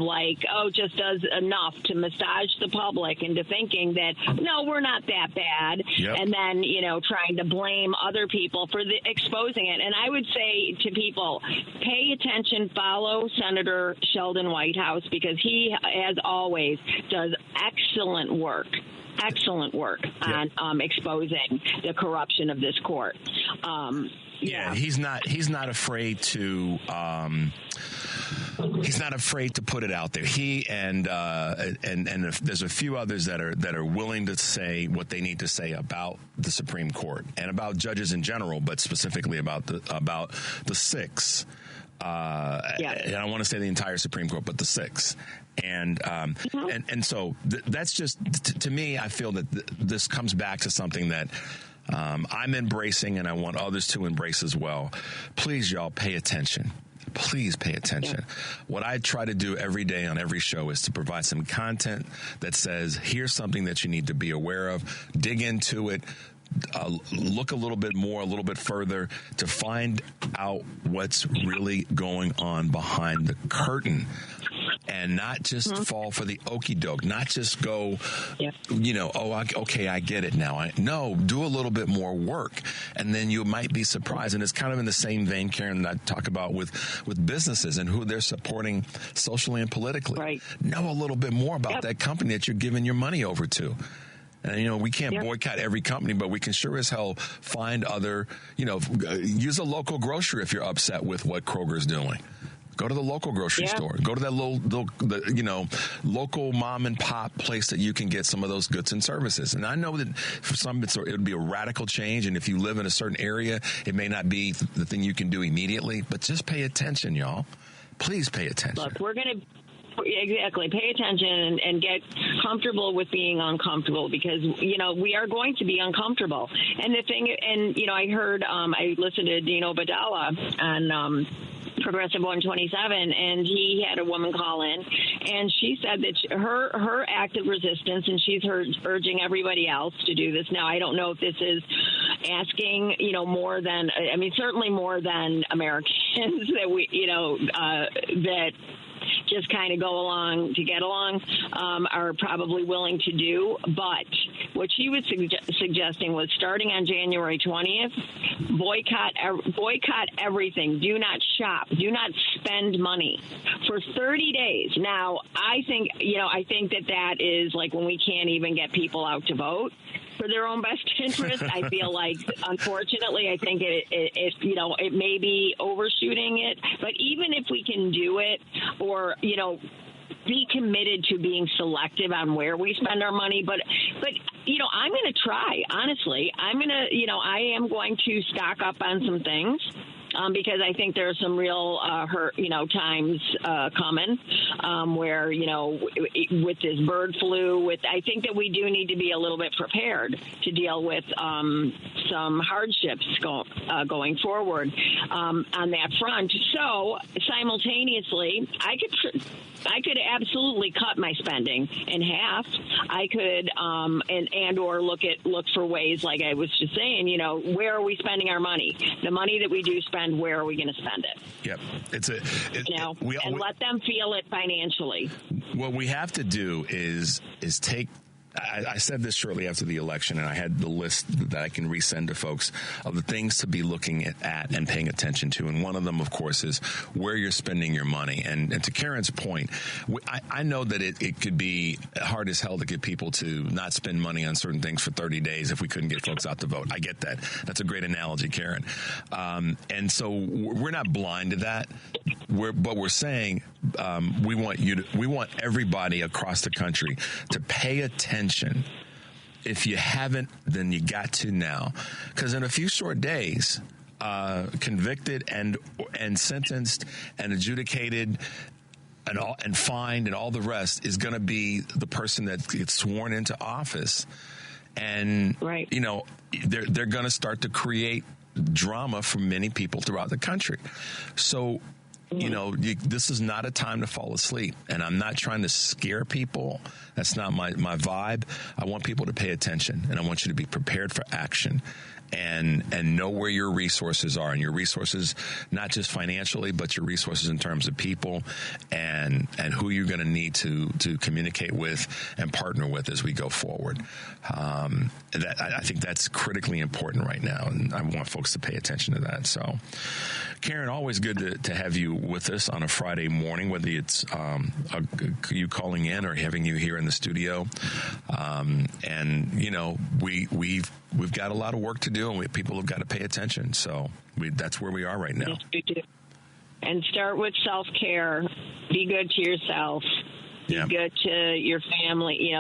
just does enough to massage the public into thinking that, no, we're not that bad. Yep. And then, trying to blame other people for exposing it. And I would say to people, pay attention, follow Senator Sheldon Whitehouse, because he, as always, does excellent work on exposing the corruption of this court. He's not afraid to put it out there. He and there's a few others that are willing to say what they need to say about the Supreme Court and about judges in general, but specifically about the six. And I want to say the entire Supreme Court, but the six. And so that's just, to me, I feel that this comes back to something that I'm embracing, and I want others to embrace as well. Please, y'all, pay attention. Please pay attention. Yeah. What I try to do every day on every show is to provide some content that says, here's something that you need to be aware of, dig into it, look a little bit more, a little bit further to find out what's really going on behind the curtain. And not just fall for the okie doke, not just go, okay, I get it now. No, do a little bit more work, and then you might be surprised. And it's kind of in the same vein, Karen, that I talk about with businesses and who they're supporting socially and politically. Right. Know a little bit more about that company that you're giving your money over to. And, we can't boycott every company, but we can sure as hell find other, use a local grocery if you're upset with what Kroger's doing. Go to the local grocery store. Go to that local mom and pop place that you can get some of those goods and services. And I know that for some it would be a radical change, and if you live in a certain area, it may not be the thing you can do immediately. But just pay attention, y'all. Please pay attention. Look, we're going to. Exactly. Pay attention and get comfortable with being uncomfortable, because, we are going to be uncomfortable. And the thing, I heard, I listened to Dino Badala on Progressive 127, and he had a woman call in, and she said that her active resistance, and she's urging everybody else to do this. Now, I don't know if this is asking, more than, certainly more than Americans that we, that just kind of go along to get along, are probably willing to do. But what she was suggesting was starting on January 20th, boycott everything. Do not shop. Do not spend money for 30 days. Now, I think that is like when we can't even get people out to vote for their own best interest. I feel like, unfortunately, I think it may be overshooting it. But even if we can do it, or be committed to being selective on where we spend our money, but I'm going to try. Honestly, I am going to stock up on some things. Because I think there are some real times coming where, with this bird flu, I think that we do need to be a little bit prepared to deal with some hardships going forward on that front. So simultaneously, I could absolutely cut my spending in half. I could or look for ways, like I was just saying, where are we spending our money? The money that we do spend, where are we going to spend it? Yep. And let them feel it financially. What we have to do is take. I said this shortly after the election, and I had the list that I can resend to folks of the things to be looking at and paying attention to. And one of them, of course, is where you're spending your money. And to Karen's point, I know that it could be hard as hell to get people to not spend money on certain things for 30 days if we couldn't get folks out to vote. I get that. That's a great analogy, Karen. And so we're not blind to that. But we're saying we want everybody across the country to pay attention. If you haven't, then you got to now, because in a few short days, convicted and sentenced and adjudicated and fined and all the rest is going to be the person that gets sworn into office, and right. They're going to start to create drama for many people throughout the country. So. This is not a time to fall asleep, and I'm not trying to scare people. That's not my vibe. I want people to pay attention, and I want you to be prepared for action and know where your resources are, and your resources, not just financially, but your resources in terms of people and who you're going to need to communicate with and partner with as we go forward. I think that's critically important right now, and I want folks to pay attention to that. So, Karen, always good to have you with us on a Friday morning, whether it's you calling in or having you here in the studio. We've got a lot of work to do, and people have got to pay attention. So that's where we are right now. Yes, we do. And start with self-care. Be good to yourself. Be good to your family.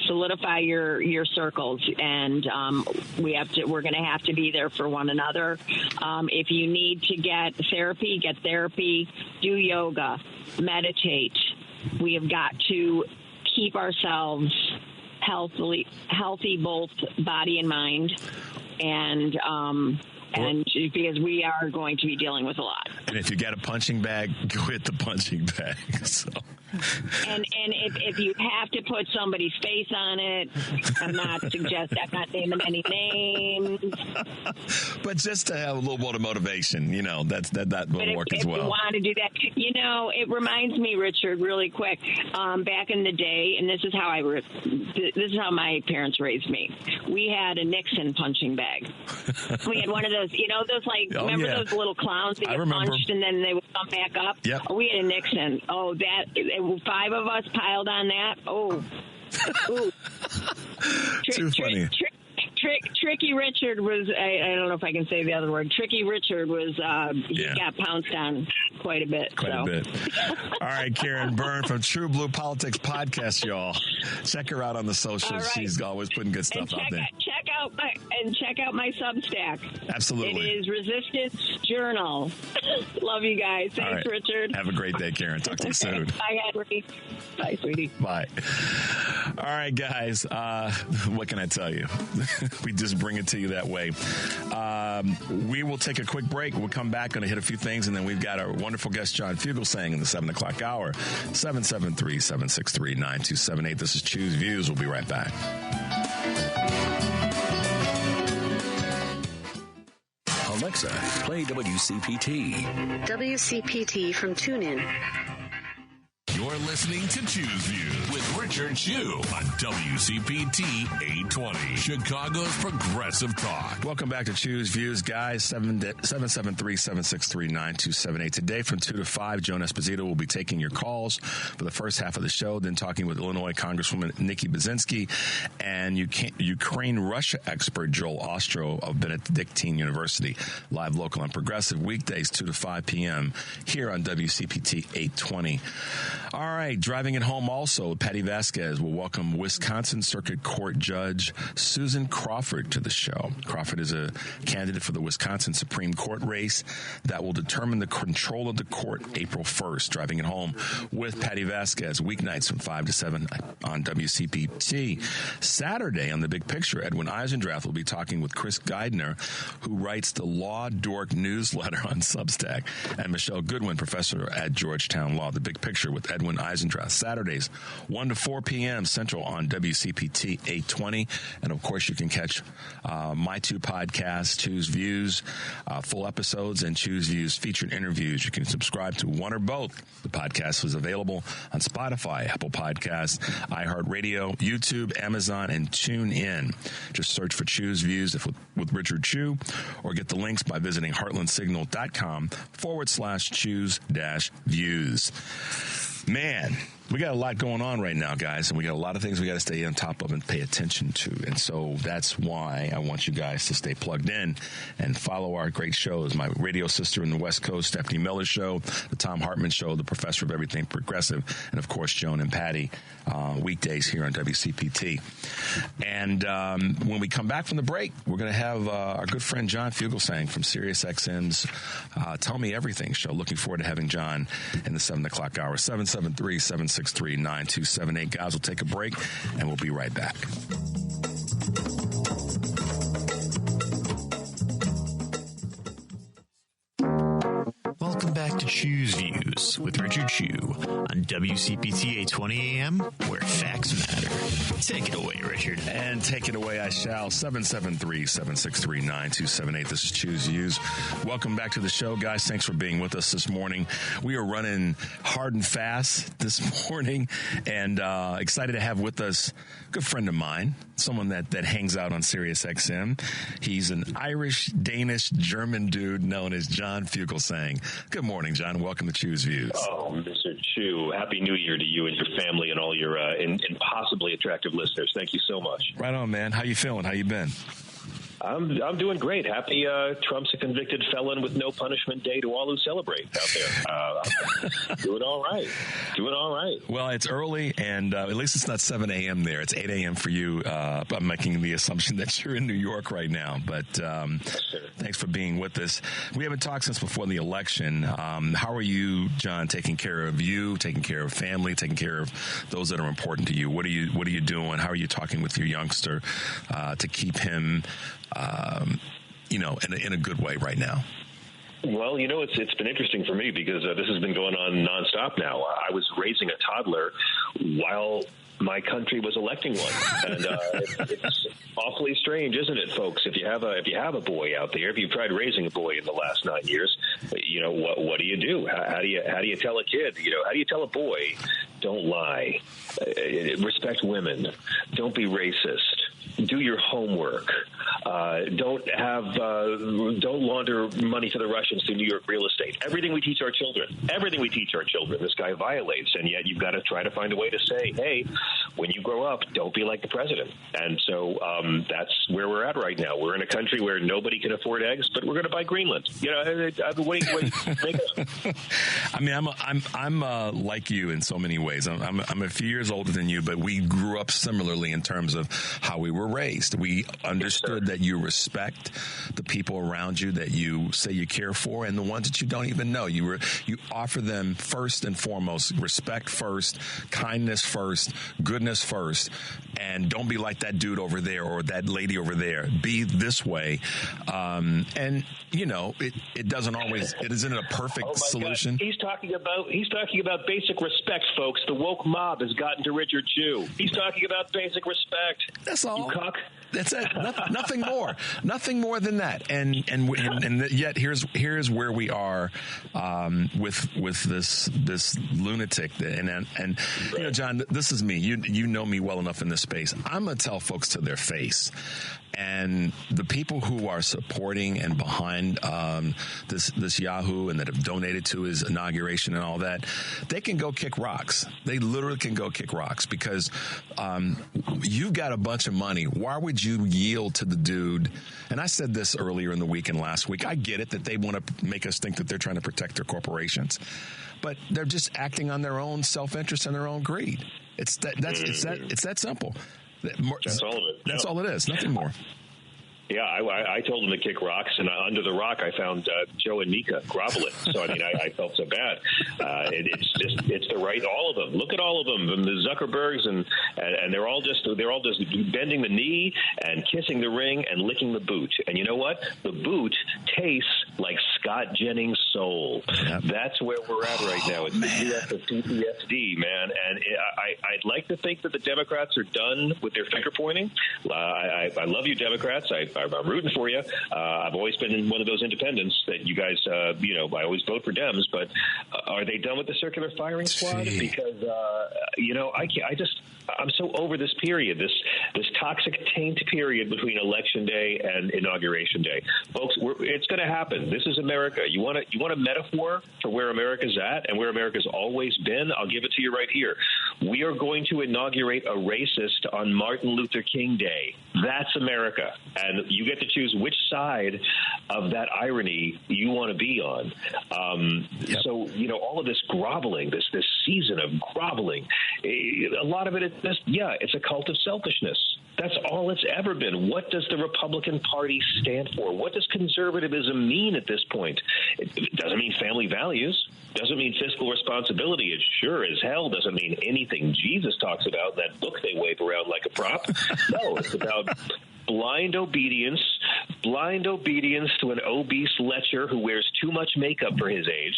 Solidify your circles, and we're going to have to be there for one another. If you need to get therapy, do yoga, meditate. We have got to keep ourselves healthy, both body and mind, and because we are going to be dealing with a lot. And if you got a punching bag, go hit the punching bag. So. And if you have to put somebody's face on it, I'm not naming any names. But just to have a little more motivation, that will work as well. If you want to do that, it reminds me, Richard, really quick. Back in the day, and this is how my parents raised me. We had a Nixon punching bag. We had one of those, those little clowns that get punched and then they would come back up. Yep. We had a Nixon. Oh, 5 of us piled on that. Oh, too funny. Tricky Richard was, I don't know if I can say the other word. Tricky Richard was, he got pounced on quite a bit. All right, Karen Byrne from True Blue Politics Podcast, y'all. Check her out on the socials. Right. She's always putting good stuff out there. Check out my Substack. Absolutely. It is Resistance Journal. Love you guys. Thanks, right. Richard. Have a great day, Karen. Talk to you soon. Bye, Henry. Bye, sweetie. Bye. All right, guys. What can I tell you? We just bring it to you that way. We will take a quick break. We'll come back, going to hit a few things, and then we've got our wonderful guest, John Fugelsang, in the 7 o'clock hour. 773-763-9278. This is Choose Views. We'll be right back. Alexa, play WCPT. WCPT from TuneIn. You're listening to Choose Views with Richard Chu on WCPT 820, Chicago's Progressive Talk. Welcome back to Choose Views, guys. 773-763-9278. Today from 2 to 5, Joan Esposito will be taking your calls for the first half of the show, then talking with Illinois Congresswoman Nikki Baczynski and Ukraine-Russia expert Joel Ostro of Benedictine University. Live, local, and progressive weekdays 2 to 5 p.m. here on WCPT 820. All right, driving it home also, Patty Vasquez will welcome Wisconsin Circuit Court Judge Susan Crawford to the show. Crawford is a candidate for the Wisconsin Supreme Court race that will determine the control of the court April 1st. Driving it home with Patty Vasquez, weeknights from 5 to 7 on WCPT. Saturday on The Big Picture, Edwin Eisendrath will be talking with Chris Geidner, who writes the Law Dork newsletter on Substack, and Michelle Goodwin, professor at Georgetown Law. The Big Picture with Edwin Eisendrath, Saturdays 1 to 4 p.m. Central on WCPT 820. And of course, you can catch my two podcasts, Choose Views, full episodes, and Choose Views featured interviews. You can subscribe to one or both. The podcast is available on Spotify, Apple Podcasts, iHeartRadio, YouTube, Amazon, and TuneIn. Just search for Choose Views with Richard Chu, or get the links by visiting heartlandsignal.com/choose-views. Man, we got a lot going on right now, guys, and we got a lot of things we got to stay on top of and pay attention to. And so that's why I want you guys to stay plugged in and follow our great shows. My radio sister in the West Coast, Stephanie Miller Show, the Tom Hartman Show, the Professor of Everything Progressive, and of course, Joan and Patty, weekdays here on WCPT. And when we come back from the break, we're going to have our good friend John Fugelsang from SiriusXM's Tell Me Everything show. Looking forward to having John in the 7 o'clock hour. 773-763-9278. Guys, we'll take a break, and we'll be right back. Welcome back to Choose Views with Richard Chu on WCPT 820 AM, where facts matter. Take it away, Richard. And take it away I shall. 773-763-9278. This is Choose Views. Welcome back to the show, guys. Thanks for being with us this morning. We are running hard and fast this morning, and excited to have with us a good friend of mine, someone that hangs out on SiriusXM. He's an Irish, Danish, German dude known as John Fugelsang. Good morning, John. Welcome to Choose Views. Oh, Mr. Chu, Happy New Year to you and your family and all your impossibly attractive listeners. Thank you so much. Right on, man. How you feeling? How you been? I'm doing great. Happy Trump's a convicted felon with no punishment day to all who celebrate out there. Doing all right. Well, it's early, and at least it's not 7 a.m. there. It's 8 a.m. for you. I'm making the assumption that you're in New York right now, but thanks for being with us. We haven't talked since before the election. How are you, John, taking care of you, taking care of family, taking care of those that are important to you? What are you doing? How are you talking with your youngster to keep him in a good way right now? Well, it's been interesting for me because this has been going on nonstop now. I was raising a toddler while my country was electing one, and it's awfully strange, isn't it, folks? If you have a boy out there, if you've tried raising a boy in the last 9 years, what do you do? How do you tell a kid? How do you tell a boy? Don't lie. Respect women. Don't be racist. Do your homework. Don't launder money for the Russians through New York real estate. Everything we teach our children, this guy violates, and yet you've got to try to find a way to say, hey, when you grow up, don't be like the president. And so that's where we're at right now. We're in a country where nobody can afford eggs, but we're going to buy Greenland. I've been waiting. I mean, I'm like you in so many ways. I'm a few years older than you, but we grew up similarly in terms of how we were raised. We understood that you respect the people around you that you say you care for, and the ones that you don't even know. You offer them first and foremost respect first, kindness first, goodness first, and don't be like that dude over there or that lady over there. Be this way, and it doesn't always. It isn't a perfect solution. God. He's talking about basic respect, folks. The woke mob has gotten to Richard Chu. He's talking about basic respect. That's all. That's it. Nothing more. Nothing more than that. And yet here's where we are with this lunatic. And you know, John, this is me. You know me well enough in this space. I'm gonna tell folks to their face. And the people who are supporting and behind this Yahoo and that have donated to his inauguration and all that, they can go kick rocks. They literally can go kick rocks because you've got a bunch of money. Why would you yield to the dude? And I said this earlier in the week and last week. I get it that they want to make us think that they're trying to protect their corporations, but they're just acting on their own self-interest and their own greed. It's that simple. That's all of it. That's all it is. Nothing more. Yeah, I told him to kick rocks, and under the rock I found Joe and Mika groveling. So I mean, I felt so bad. It's the right, all of them. Look at all of them, from the Zuckerbergs, and they're all just bending the knee and kissing the ring and licking the boot. And you know what? The boot tastes like Scott Jennings' soul. Yep. That's where we're at right now. It's the US of PTSD, man. And I'd like to think that the Democrats are done with their finger pointing. I love you, Democrats. I'm rooting for you. I've always been one of those independents that you guys, I always vote for Dems, but are they done with the circular firing squad? Because, I'm so over this period, this toxic taint period between Election Day and Inauguration Day. Folks, it's going to happen. This is America. You want a metaphor for where America's at and where America's always been? I'll give it to you right here. We are going to inaugurate a racist on Martin Luther King Day. That's America. And you get to choose which side of that irony you want to be on. So, all of this groveling, this season of groveling, a lot of it is just, it's a cult of selfishness. That's all it's ever been. What does the Republican Party stand for? What does conservatism mean at this point? It doesn't mean family values. Doesn't mean fiscal responsibility. It sure as hell doesn't mean anything Jesus talks about in that book they wave around like a prop. No, it's about blind obedience to an obese lecher who wears too much makeup for his age,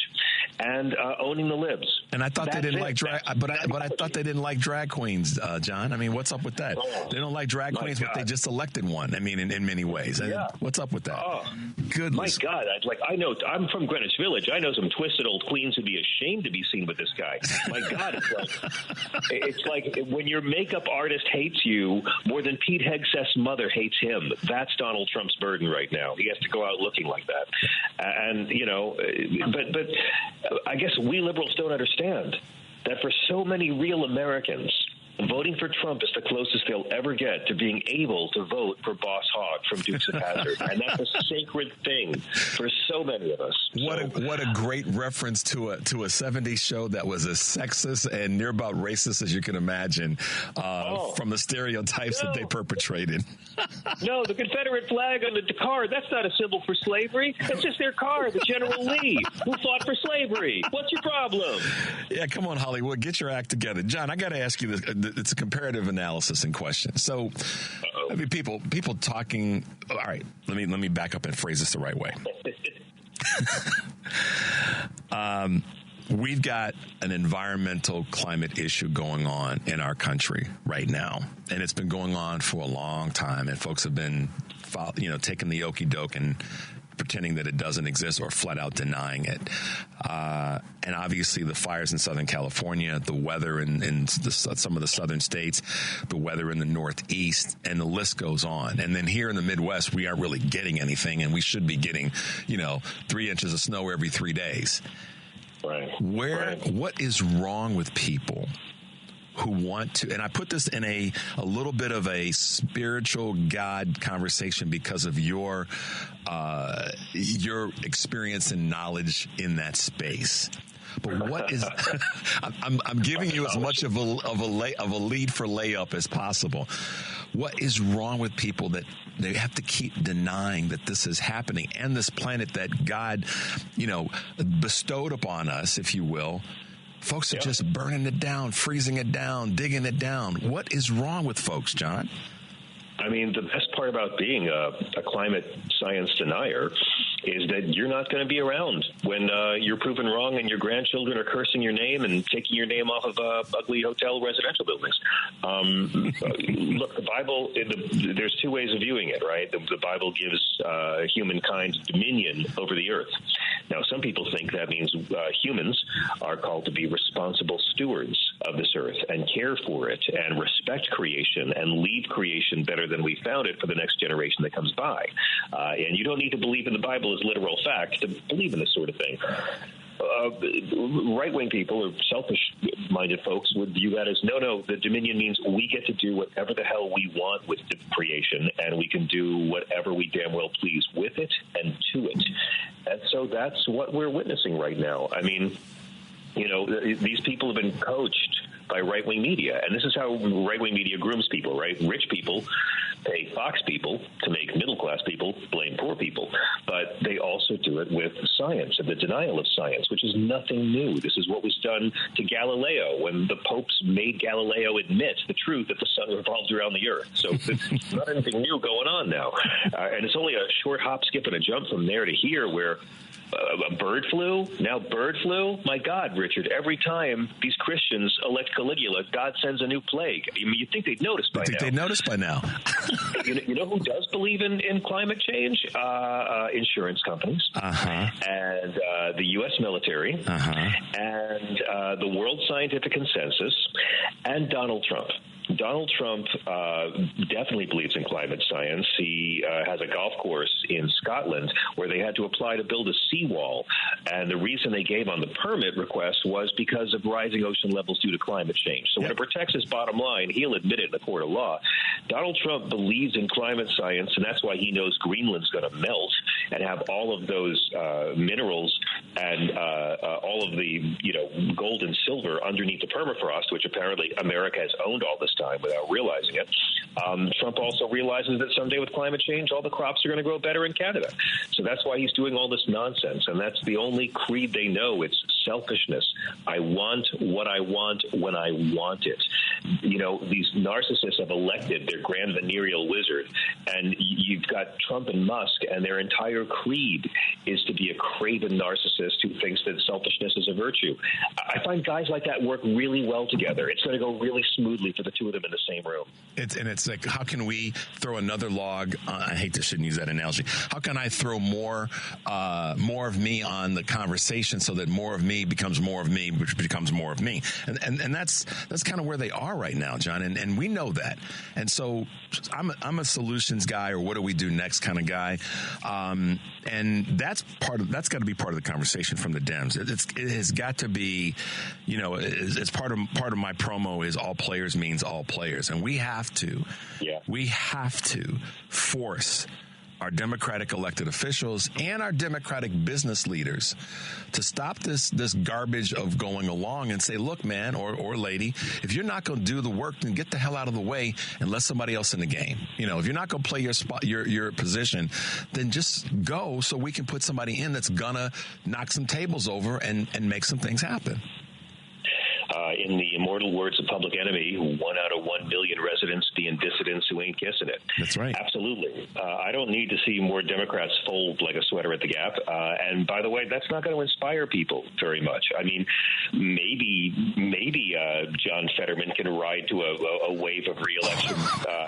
and owning the libs. And I thought they didn't like drag, but I thought they didn't like drag queens, John. I mean, what's up with that? They don't like drag queens, but they just elected one. I mean, in many ways. What's up with that? Goodness. My God, I know. I'm from Greenwich Village. I know some twisted old queens who'd be ashamed to be seen with this guy. My God, it's like when your makeup artist hates you more than Pete Hegseth's mother hates him. That's Donald Trump's burden right now. He has to go out looking like that. And, but I guess we liberals don't understand that for so many real Americans, voting for Trump is the closest they'll ever get to being able to vote for Boss Hogg from Dukes of Hazzard. And that's a sacred thing for so many of us. What a great reference to a 70s show that was as sexist and near about racist as you can imagine from the stereotypes that they perpetrated. No, the Confederate flag on the car, that's not a symbol for slavery. That's just their car, the General Lee, who fought for slavery. What's your problem? Yeah, come on, Hollywood. Get your act together. John, I got to ask you this. It's a comparative analysis in question. So, I mean, people talking. All right, let me back up and phrase this the right way. We've got an environmental climate issue going on in our country right now, and it's been going on for a long time. And folks have been, taking the okey doke and pretending that it doesn't exist or flat out denying it. And obviously the fires in Southern California, the weather in some of the southern states, the weather in the Northeast, and the list goes on. And then here in the Midwest, we aren't really getting anything, and we should be getting, 3 inches of snow every 3 days. Right. What is wrong with people who want to, and I put this in a little bit of a spiritual God conversation because of your experience and knowledge in that space. But what is? I'm giving you as much of a lead for layup as possible. What is wrong with people that they have to keep denying that this is happening and this planet that God, bestowed upon us, if you will? Folks are just burning it down, freezing it down, digging it down. What is wrong with folks, John? I mean, the best part about being a climate science denier is that you're not going to be around when you're proven wrong and your grandchildren are cursing your name and taking your name off of ugly hotel residential buildings. Look, the Bible, there's two ways of viewing it, right? The Bible gives humankind dominion over the earth. Now, some people think that means humans are called to be responsible stewards of this earth and care for it and respect creation and leave creation better than we found it for the next generation that comes by. And you don't need to believe in the Bible as literal fact to believe in this sort of thing. Right-wing people or selfish-minded folks would view that as, no, the dominion means we get to do whatever the hell we want with the creation, and we can do whatever we damn well please with it and to it. And so that's what we're witnessing right now. I mean, these people have been coached by right-wing media, and this is how right-wing media grooms people, right? Rich people pay Fox people to make middle-class people blame poor people, but they also do it with science and the denial of science, which is nothing new. This is what was done to Galileo when the popes made Galileo admit the truth that the sun revolves around the earth. So it's not anything new going on now. And it's only a short hop, skip, and a jump from there to here where a bird flu? Now bird flu? My God, Richard, every time these Christians elect Caligula, God sends a new plague. I mean, you'd think they'd notice by now. They'd notice by now. You know who does believe in climate change? Insurance companies, and the U.S. military, and the World Scientific Consensus, and Donald Trump. Donald Trump definitely believes in climate science. He has a golf course in Scotland where they had to apply to build a seawall, and the reason they gave on the permit request was because of rising ocean levels due to climate change. So when it protects his bottom line, he'll admit it in the court of law. Donald Trump believes in climate science, and that's why he knows Greenland's going to melt and have all of those minerals and all of the gold and silver underneath the permafrost, which apparently America has owned all this time without realizing it. Trump also realizes that someday with climate change, all the crops are going to grow better in Canada. So that's why he's doing all this nonsense, and that's the only creed they know. It's selfishness. I want what I want when I want it. These narcissists have elected their grand venereal wizard, and you've got Trump and Musk, and their entire creed is to be a craven narcissist who thinks that selfishness is a virtue. I find guys like that work really well together. It's going to go really smoothly for the two of them in the same room. It's like, how can we throw another log? I hate to shouldn't use that analogy. How can I throw more of me on the conversation so that more of me becomes more of me, which becomes more of me? And that's kind of where they are right now, John. And we know that. And so I'm a solutions guy, or what do we do next kind of guy. And that's got to be part of the conversation from the Dems. It has got to be, it's part of my promo is all players means all players. And we have to force our Democratic elected officials and our Democratic business leaders to stop this garbage of going along and say, look, man or lady, if you're not going to do the work, then get the hell out of the way and let somebody else in the game. If you're not going to play your spot, your position, then just go so we can put somebody in that's going to knock some tables over and make some things happen. In the immortal words of Public Enemy, 1 out of 1 billion residents being dissidents who ain't kissing it. That's right. Absolutely. I don't need to see more Democrats fold like a sweater at the Gap. And by the way, that's not going to inspire people very much. I mean, maybe John Fetterman can ride to a wave of re-election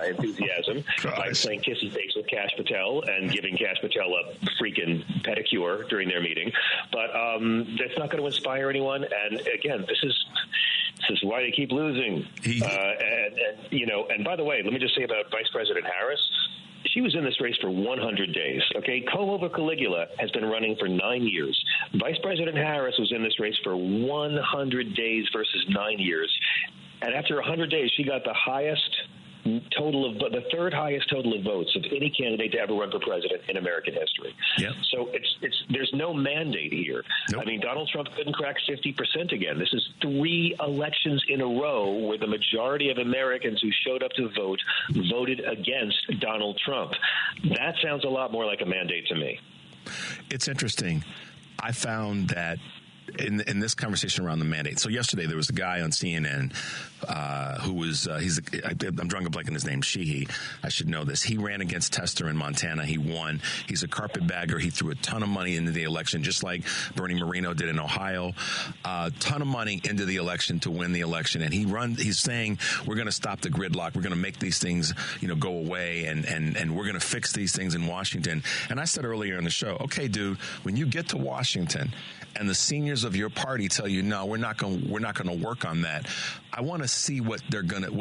enthusiasm by playing kissy face with Kash Patel and giving Kash Patel a freaking pedicure during their meeting. But that's not going to inspire anyone. And again, this is why they keep losing. And by the way, let me just say about Vice President Harris. She was in this race for 100 days, okay? Co-over Caligula has been running for 9 years. Vice President Harris was in this race for 100 days versus 9 years. And after 100 days, she got the third highest total of votes of any candidate to ever run for president in American history. Yep. So there's no mandate here. Nope. I mean, Donald Trump couldn't crack 50% again. This is 3 elections in a row where the majority of Americans who showed up to vote voted against Donald Trump. That sounds a lot more like a mandate to me. It's interesting. I found that in this conversation around the mandate. So yesterday there was a guy on CNN who was I'm drawing a blank on his name. Sheehy. I should know this. He ran against Tester in Montana. He won. He's a carpetbagger. He threw a ton of money into the election, just like Bernie Moreno did in Ohio. A ton of money into the election to win the election, and he's saying we're going to stop the gridlock. We're going to make these things, go away, and we're going to fix these things in Washington. And I said earlier in the show, okay, dude, when you get to Washington and the seniors of your party tell you, no, we're not going to work on that, I want to see what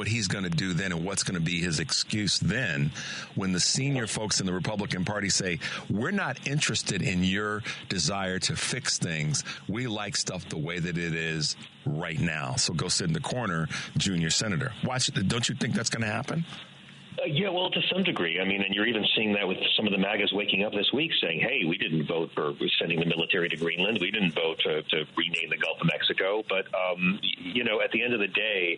he's going to do then, and what's going to be his excuse then when the senior folks in the Republican Party say, we're not interested in your desire to fix things. We like stuff the way that it is right now. So go sit in the corner, junior senator. Don't you think that's going to happen? Yeah, well, to some degree. I mean, and you're even seeing that with some of the MAGAs waking up this week saying, hey, we didn't vote for sending the military to Greenland. We didn't vote to rename the Gulf of Mexico. But, at the end of the day,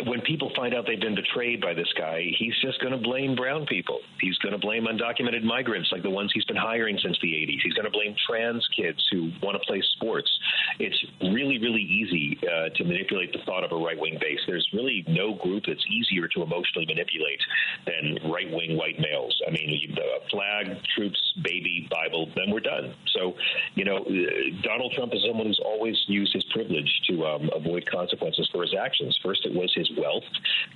when people find out they've been betrayed by this guy, he's just going to blame brown people. He's going to blame undocumented migrants like the ones he's been hiring since the 80s. He's going to blame trans kids who want to play sports. It's really, really easy to manipulate the thought of a right-wing base. There's really no group that's easier to emotionally manipulate than right-wing white males. I mean, flag, troops, baby, Bible, then we're done. So, Donald Trump is someone who's always used his privilege to avoid consequences for his actions. First, it was his wealth,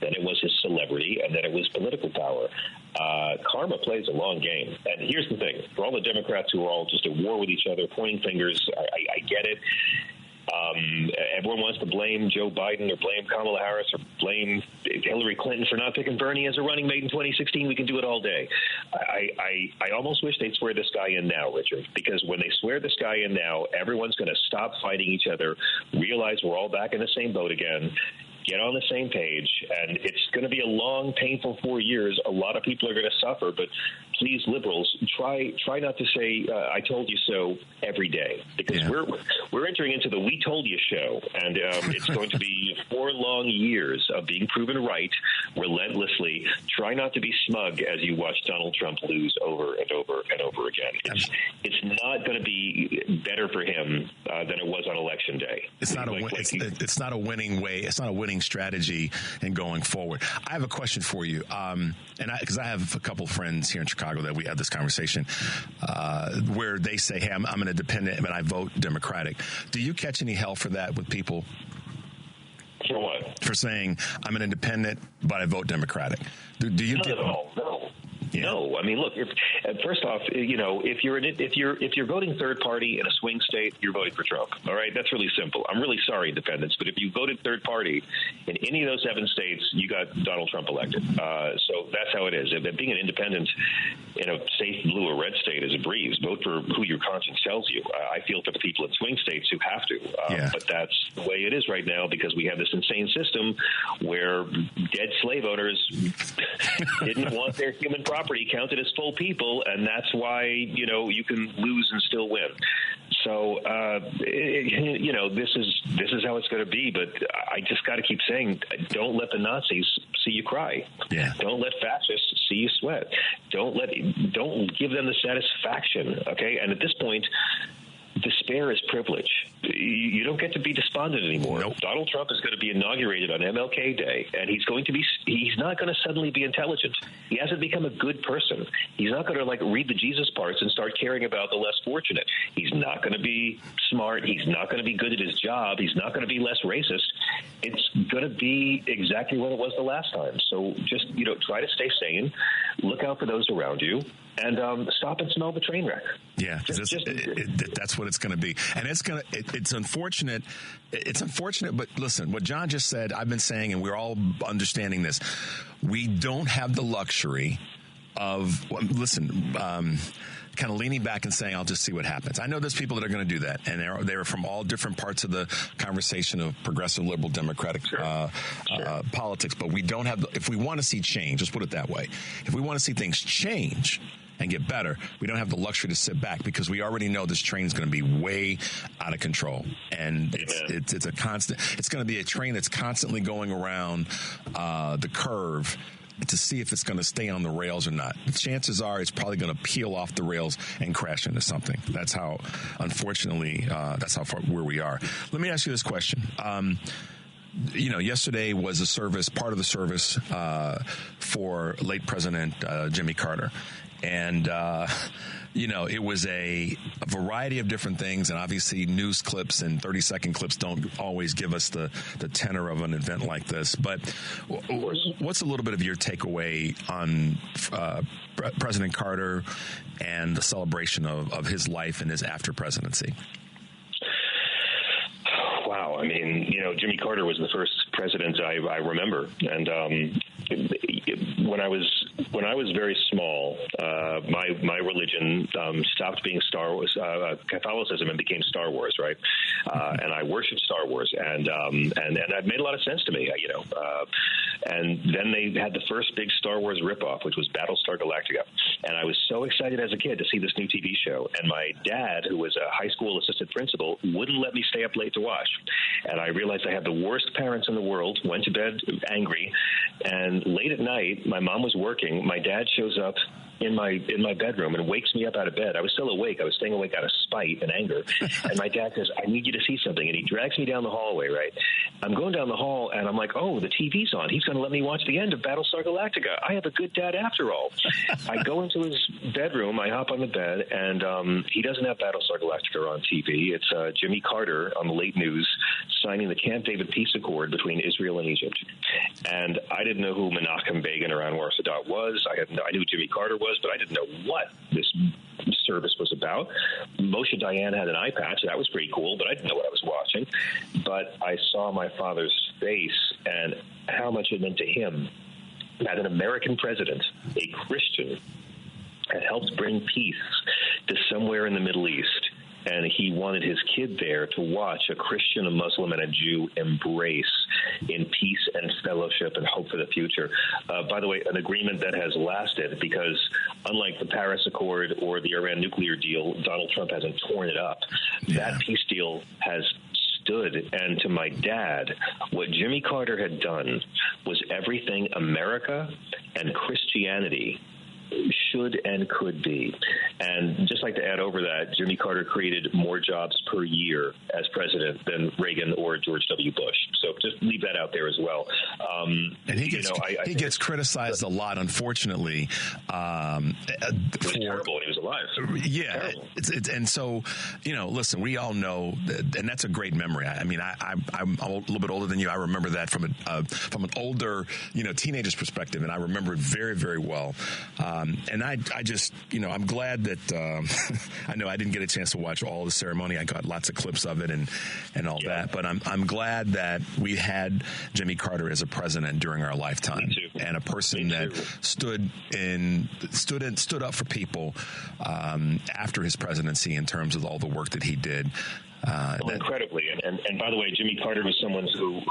then it was his celebrity, and then it was political power. Karma plays a long game. And here's the thing. For all the Democrats who are all just at war with each other, pointing fingers, I get it. Everyone wants to blame Joe Biden or blame Kamala Harris or blame Hillary Clinton for not picking Bernie as a running mate in 2016. We can do it all day. I almost wish they'd swear this guy in now, Richard, because when they swear this guy in now, everyone's going to stop fighting each other, realize we're all back in the same boat again, get on the same page, and it's going to be a long, painful 4 years. A lot of people are going to suffer, but please, liberals, try not to say "I told you so" every day, because we're entering into the "we told you" show, and it's going to be 4 long years of being proven right relentlessly. Try not to be smug as you watch Donald Trump lose over and over and over again. It's not going to be better for him than it was on Election Day. It's not a winning way. It's not a winning strategy in going forward. I have a question for you, because I have a couple friends here in Chicago that we had this conversation where they say, hey, I'm an independent and I vote Democratic. Do you catch any hell for that with people? For what? For saying I'm an independent but I vote Democratic. Do you Not get at all? No. Yeah. No, I mean, look. First off, if you're voting third party in a swing state, you're voting for Trump. All right, that's really simple. I'm really sorry, independents, but if you voted third party in any of those 7 states, you got Donald Trump elected. So that's how it is. If being an independent in a safe blue or red state is a breeze. Vote for who your conscience tells you. I feel for the people in swing states who have to, but that's the way it is right now because we have this insane system where dead slave owners didn't want their human property counted as full people, and that's why you can lose and still win. So this is how it's going to be. But I just got to keep saying, don't let the Nazis see you cry. Yeah. Don't let fascists see you sweat. Don't give them the satisfaction. Okay, and at this point, despair is privilege. You don't get to be despondent anymore. Nope. Donald Trump is going to be inaugurated on MLK Day, and he's not going to suddenly be intelligent. He hasn't become a good person. He's not going to read the Jesus parts and start caring about the less fortunate. He's not going to be smart. He's not going to be good at his job. He's not going to be less racist. It's going to be exactly what it was the last time. So just, try to stay sane. Look out for those around you. And stop and smell the train wreck. Yeah, that's what it's going to be, and it's unfortunate. It's unfortunate, but listen, what John just said, I've been saying, and we're all understanding this. We don't have the luxury of kind of leaning back and saying, I'll just see what happens. I know there's people that are going to do that, and they're from all different parts of the conversation of progressive, liberal, democratic politics, but we don't have, if we want to see change, let's put it that way, if we want to see things change and get better, we don't have the luxury to sit back because we already know this train is going to be way out of control. And it's a constant, it's going to be a train that's constantly going around the curve to see if it's going to stay on the rails or not. The chances are it's probably going to peel off the rails and crash into something. That's how, unfortunately, that's how far where we are. Let me ask you this question. Yesterday was a service, part of the service for late President Jimmy Carter. And, it was a variety of different things, and obviously news clips and 30-second clips don't always give us the tenor of an event like this. But what's a little bit of your takeaway on President Carter and the celebration of his life and his after presidency? Wow. I mean, Jimmy Carter was the first president I remember. And when I was very small, my religion stopped being Star Wars, Catholicism, and became Star Wars, right? And I worshiped Star Wars, and it made a lot of sense to me, and then they had the first big Star Wars ripoff, which was Battlestar Galactica, and I was so excited as a kid to see this new TV show. And my dad, who was a high school assistant principal, wouldn't let me stay up late to watch. And I realized I had the worst parents in the world, went to bed angry, and late at night, my mom was working. My dad shows up in my bedroom and wakes me up out of bed. I was still awake. I was staying awake out of spite and anger. And my dad says, "I need you to see something." And he drags me down the hallway, right? I'm going down the hall, and I'm like, oh, the TV's on. He's going to let me watch the end of Battlestar Galactica. I have a good dad after all. I go into his bedroom. I hop on the bed, and he doesn't have Battlestar Galactica on TV. It's Jimmy Carter on the late news signing the Camp David peace accord between Israel and Egypt. And I didn't know who Menachem Begin or Anwar Sadat was. I knew who Jimmy Carter was, but I didn't know what this service was about. Moshe Dayan had an eye patch. That was pretty cool, but I didn't know what I was watching. But I saw my father's face and how much it meant to him that an American president, a Christian, had helped bring peace to somewhere in the Middle East. And he wanted his kid there to watch a Christian, a Muslim, and a Jew embrace in peace and fellowship and hope for the future. By the way, an agreement that has lasted, because unlike the Paris Accord or the Iran nuclear deal, Donald Trump hasn't torn it up. Yeah. That peace deal has stood. And to my dad, what Jimmy Carter had done was everything America and Christianity should and could be. And just like to add over that, Jimmy Carter created more jobs per year as president than Reagan or George W. Bush. So just leave that out there as well. And he gets criticized a lot, unfortunately. It was terrible when he was alive. Yeah. And so, listen, we all know, and that's a great memory. I mean, I'm a little bit older than you. I remember that from an older, teenager's perspective, and I remember it very, very well. And I just, I'm glad that I know I didn't get a chance to watch all the ceremony. I got lots of clips of it and all that. But I'm glad that we had Jimmy Carter as a president during our lifetime, and a person that stood up for people after his presidency in terms of all the work that he did. Incredibly. And by the way, Jimmy Carter was someone who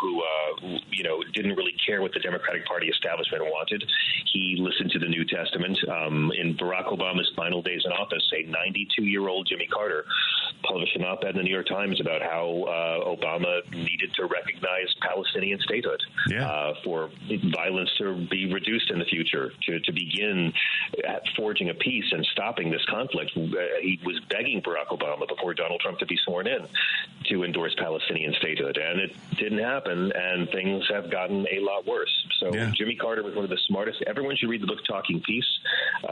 didn't really care what the Democratic Party establishment wanted. He listened to the New Testament. In Barack Obama's final days in office, a 92-year-old Jimmy Carter published an op-ed in the New York Times about how Obama needed to recognize Palestinian statehood for violence to be reduced in the future, to begin forging a peace and stopping this conflict. He was begging Barack Obama before Donald Trump to be sworn in to endorse Palestinian statehood, and it didn't happen, and things have gotten a lot worse. So Jimmy Carter was one of the smartest. Everyone should read the book Talking Peace,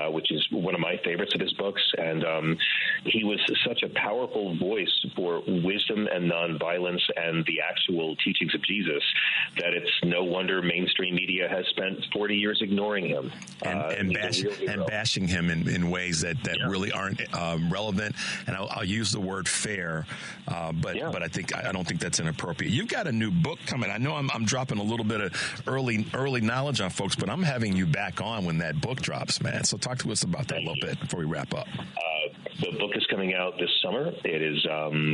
which is one of my favorites of his books, and he was such a powerful voice for wisdom and nonviolence and the actual teachings of Jesus that it's no wonder mainstream media has spent 40 years ignoring him and bashing him in ways that really aren't relevant. And I'll use the word fair, but I don't think that's inappropriate. You've got a new book coming. I know I'm dropping a little bit of early knowledge on folks, but I'm having you back on when that book drops, man. So talk to us about that a little bit before we wrap up. The book is coming out this summer. It is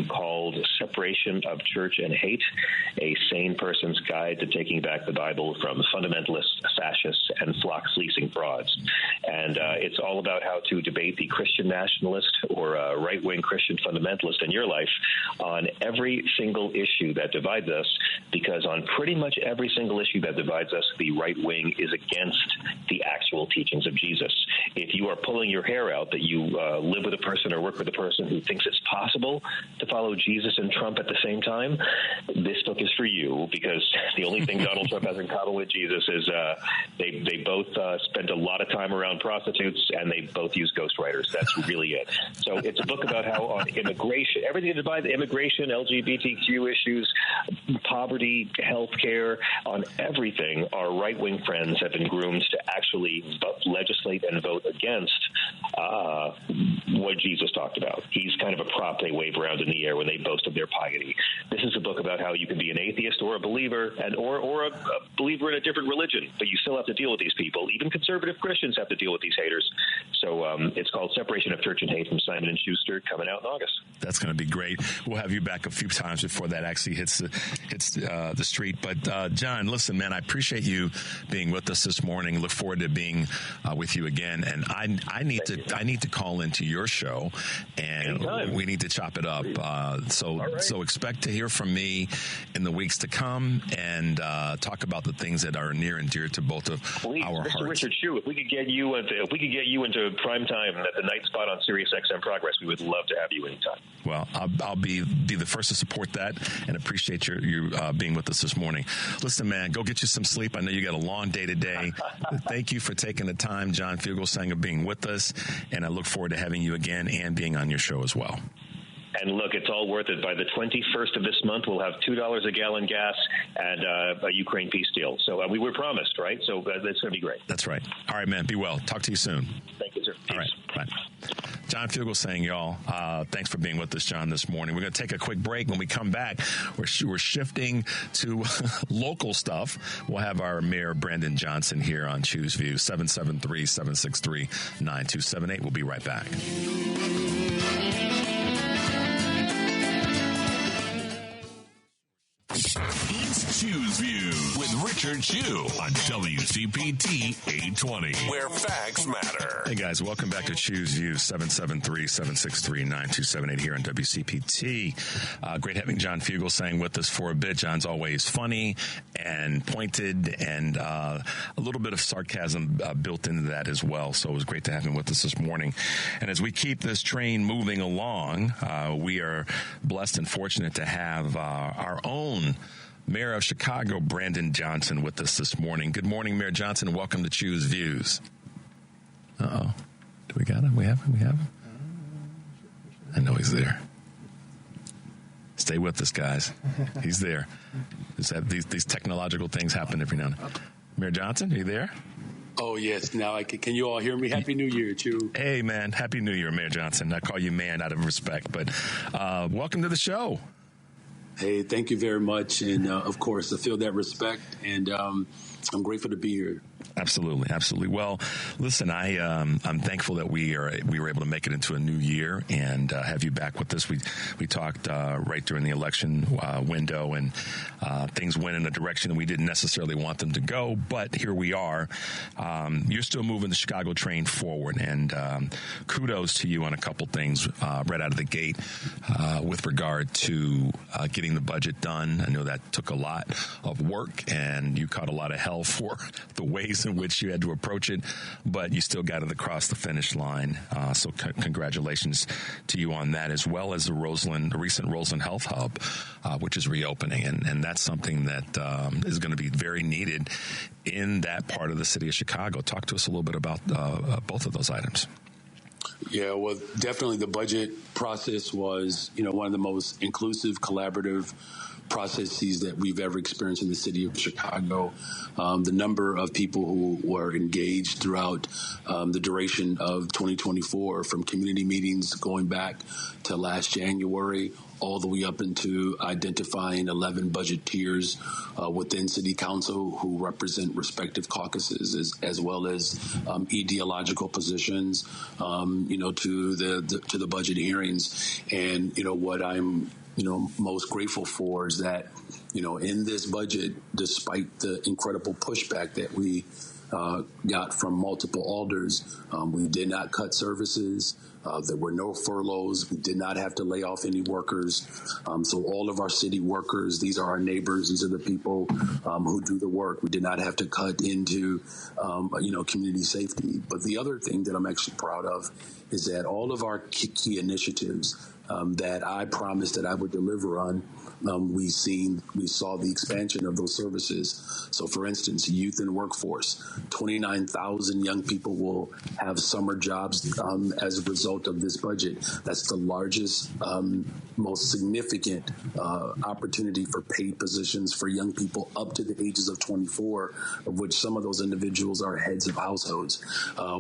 called Separation of Church and Hate, A Sane person's guide to taking back the Bible from fundamentalists, fascists, and flock-fleecing frauds. And it's all about how to debate the Christian nationalist or right-wing Christian fundamentalist in your life on every single issue that divides us, because on pretty much every single issue that divides us, the right wing is against the actual teachings of Jesus. If you are pulling your hair out that you live with a person or work with a person who thinks it's possible to follow Jesus and Trump at the same time, this book is for you, because the only thing Donald Trump has in common with Jesus is they both spent a lot of time around prostitutes, and they both use ghostwriters. That's really it. So it's a book about how on immigration, everything that divides immigration, LGBTQ issues, poverty, healthcare, on everything, our right-wing friends have been groomed to actually legislate and vote against what Jesus talked about. He's kind of a prop they wave around in the air when they boast of their piety. This is a book about how you can be an atheist or a believer, and or a believer in a different religion, but you still have to deal with these people. Even conservative Christians have to deal with these haters. So it's called Separation of Church and Hate from Simon & Schuster, coming out in August. That's going to be great. We'll have you back a few times before that actually hits the street. But John, listen, man, I appreciate you being with us this morning. Look forward to being with you again. And I need to call into your show, and anytime. We need to chop it up. So expect to hear from me in the weeks to come, and talk about the things that are near and dear to both of Please, our Mr. hearts. Richard Shue, if we could get you into prime time at the night spot on Sirius XM Progress, we would love to have you anytime. Well, I'll be the first to support that, and appreciate you being with us this morning. Listen, man, go get you some sleep. I know you got a long day today. Thank you for taking the time, John Fugelsang, of being with us, and I look forward to having you again and being on your show as well. And look, it's all worth it. By the 21st of this month, we'll have $2 a gallon gas and a Ukraine peace deal. So we were promised, right? So it's going to be great. That's right. All right, man. Be well. Talk to you soon. Thank you, sir. All right. Bye. John Fugelsang, y'all. Thanks for being with us, John, this morning. We're going to take a quick break. When we come back, we're shifting to local stuff. We'll have our Mayor, Brandon Johnson, here on Choose View, 773-763-9278. We'll be right back. It's Choose View with Richard Shue on WCPT 820, where facts matter. Hey, guys, welcome back to Choose View, 773-763-9278 here on WCPT. Great having John Fugelsang with us for a bit. John's always funny and pointed, and a little bit of sarcasm built into that as well. So it was great to have him with us this morning. And as we keep this train moving along, we are blessed and fortunate to have our own Mayor of Chicago, Brandon Johnson, with us this morning. Good morning, Mayor Johnson. Welcome to Choose Views. Uh-oh. Do we got him? We have him? We have him? I know he's there. Stay with us, guys. He's there. These technological things happen every now and then. Mayor Johnson, are you there? Oh, yes. Now, can you all hear me? Happy New Year, Chew. Hey, man. Happy New Year, Mayor Johnson. I call you man out of respect, but welcome to the show. Hey, thank you very much. And, of course, I feel that respect, and I'm grateful to be here. Absolutely, absolutely. Well, listen, I'm thankful that we were able to make it into a new year and have you back with us. We talked right during the election window, and things went in a direction that we didn't necessarily want them to go, but here we are. You're still moving the Chicago train forward, and kudos to you on a couple things right out of the gate with regard to getting the budget done. I know that took a lot of work, and you caught a lot of hell for the ways in which you had to approach it, but you still got it across the finish line. So congratulations to you on that, as well as the recent Roseland Health Hub, which is reopening. And that's something that is going to be very needed in that part of the city of Chicago. Talk to us a little bit about both of those items. Yeah, well, definitely the budget process was, one of the most inclusive, collaborative processes that we've ever experienced in the city of Chicago. The number of people who were engaged throughout the duration of 2024, from community meetings going back to last January, all the way up into identifying 11 budgeteers within City Council who represent respective caucuses, as well as ideological positions, to the budget hearings. And what I'm most grateful for is that, in this budget, despite the incredible pushback that we got from multiple alders, we did not cut services. There were no furloughs. We did not have to lay off any workers. So all of our city workers, these are our neighbors. These are the people who do the work. We did not have to cut into, community safety. But the other thing that I'm actually proud of is that all of our key initiatives that I promised that I would deliver on, we saw the expansion of those services. So, for instance, youth and workforce, 29,000 young people will have summer jobs as a result of this budget. That's the largest, most significant opportunity for paid positions for young people up to the ages of 24, of which some of those individuals are heads of households.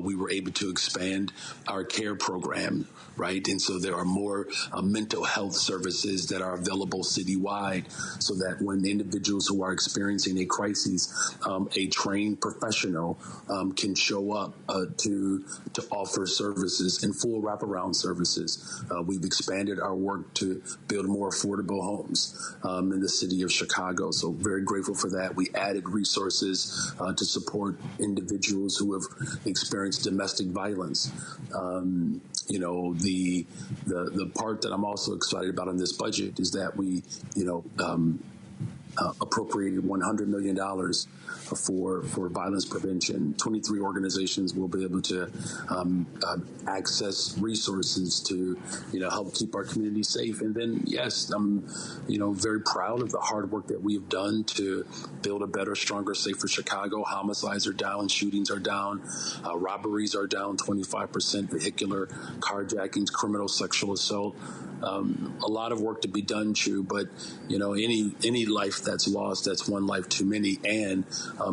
We were able to expand our care program, right? And so there are more mental health services that are available citywide, so that when individuals who are experiencing a crisis, a trained professional can show up to offer services and full wraparound services. We've expanded our work to build more affordable homes in the city of Chicago. So very grateful for that. We added resources to support individuals who have experienced domestic violence. The part that I'm also excited about in this budget is that we, appropriated $100 million for violence prevention. 23 organizations will be able to access resources to, help keep our community safe. And then, yes, I'm, very proud of the hard work that we have done to build a better, stronger, safer Chicago. Homicides are down, shootings are down, robberies are down 25%, vehicular carjackings, criminal sexual assault. A lot of work to be done, Chu, but any life that's lost, that's one life too many, and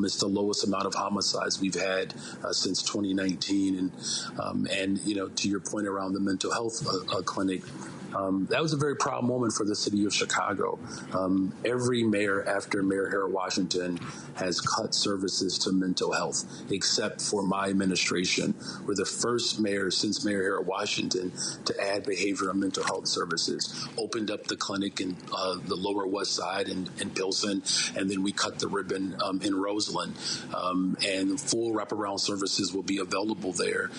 it's the lowest amount of homicides we've had since 2019. And to your point around the mental health clinic, that was a very proud moment for the city of Chicago. Every mayor after Mayor Harold Washington has cut services to mental health, except for my administration. We're the first mayor since Mayor Harold Washington to add behavioral and mental health services. Opened up the clinic in the Lower West Side in Pilsen, and then we cut the ribbon in Roseland. And full wraparound services will be available there.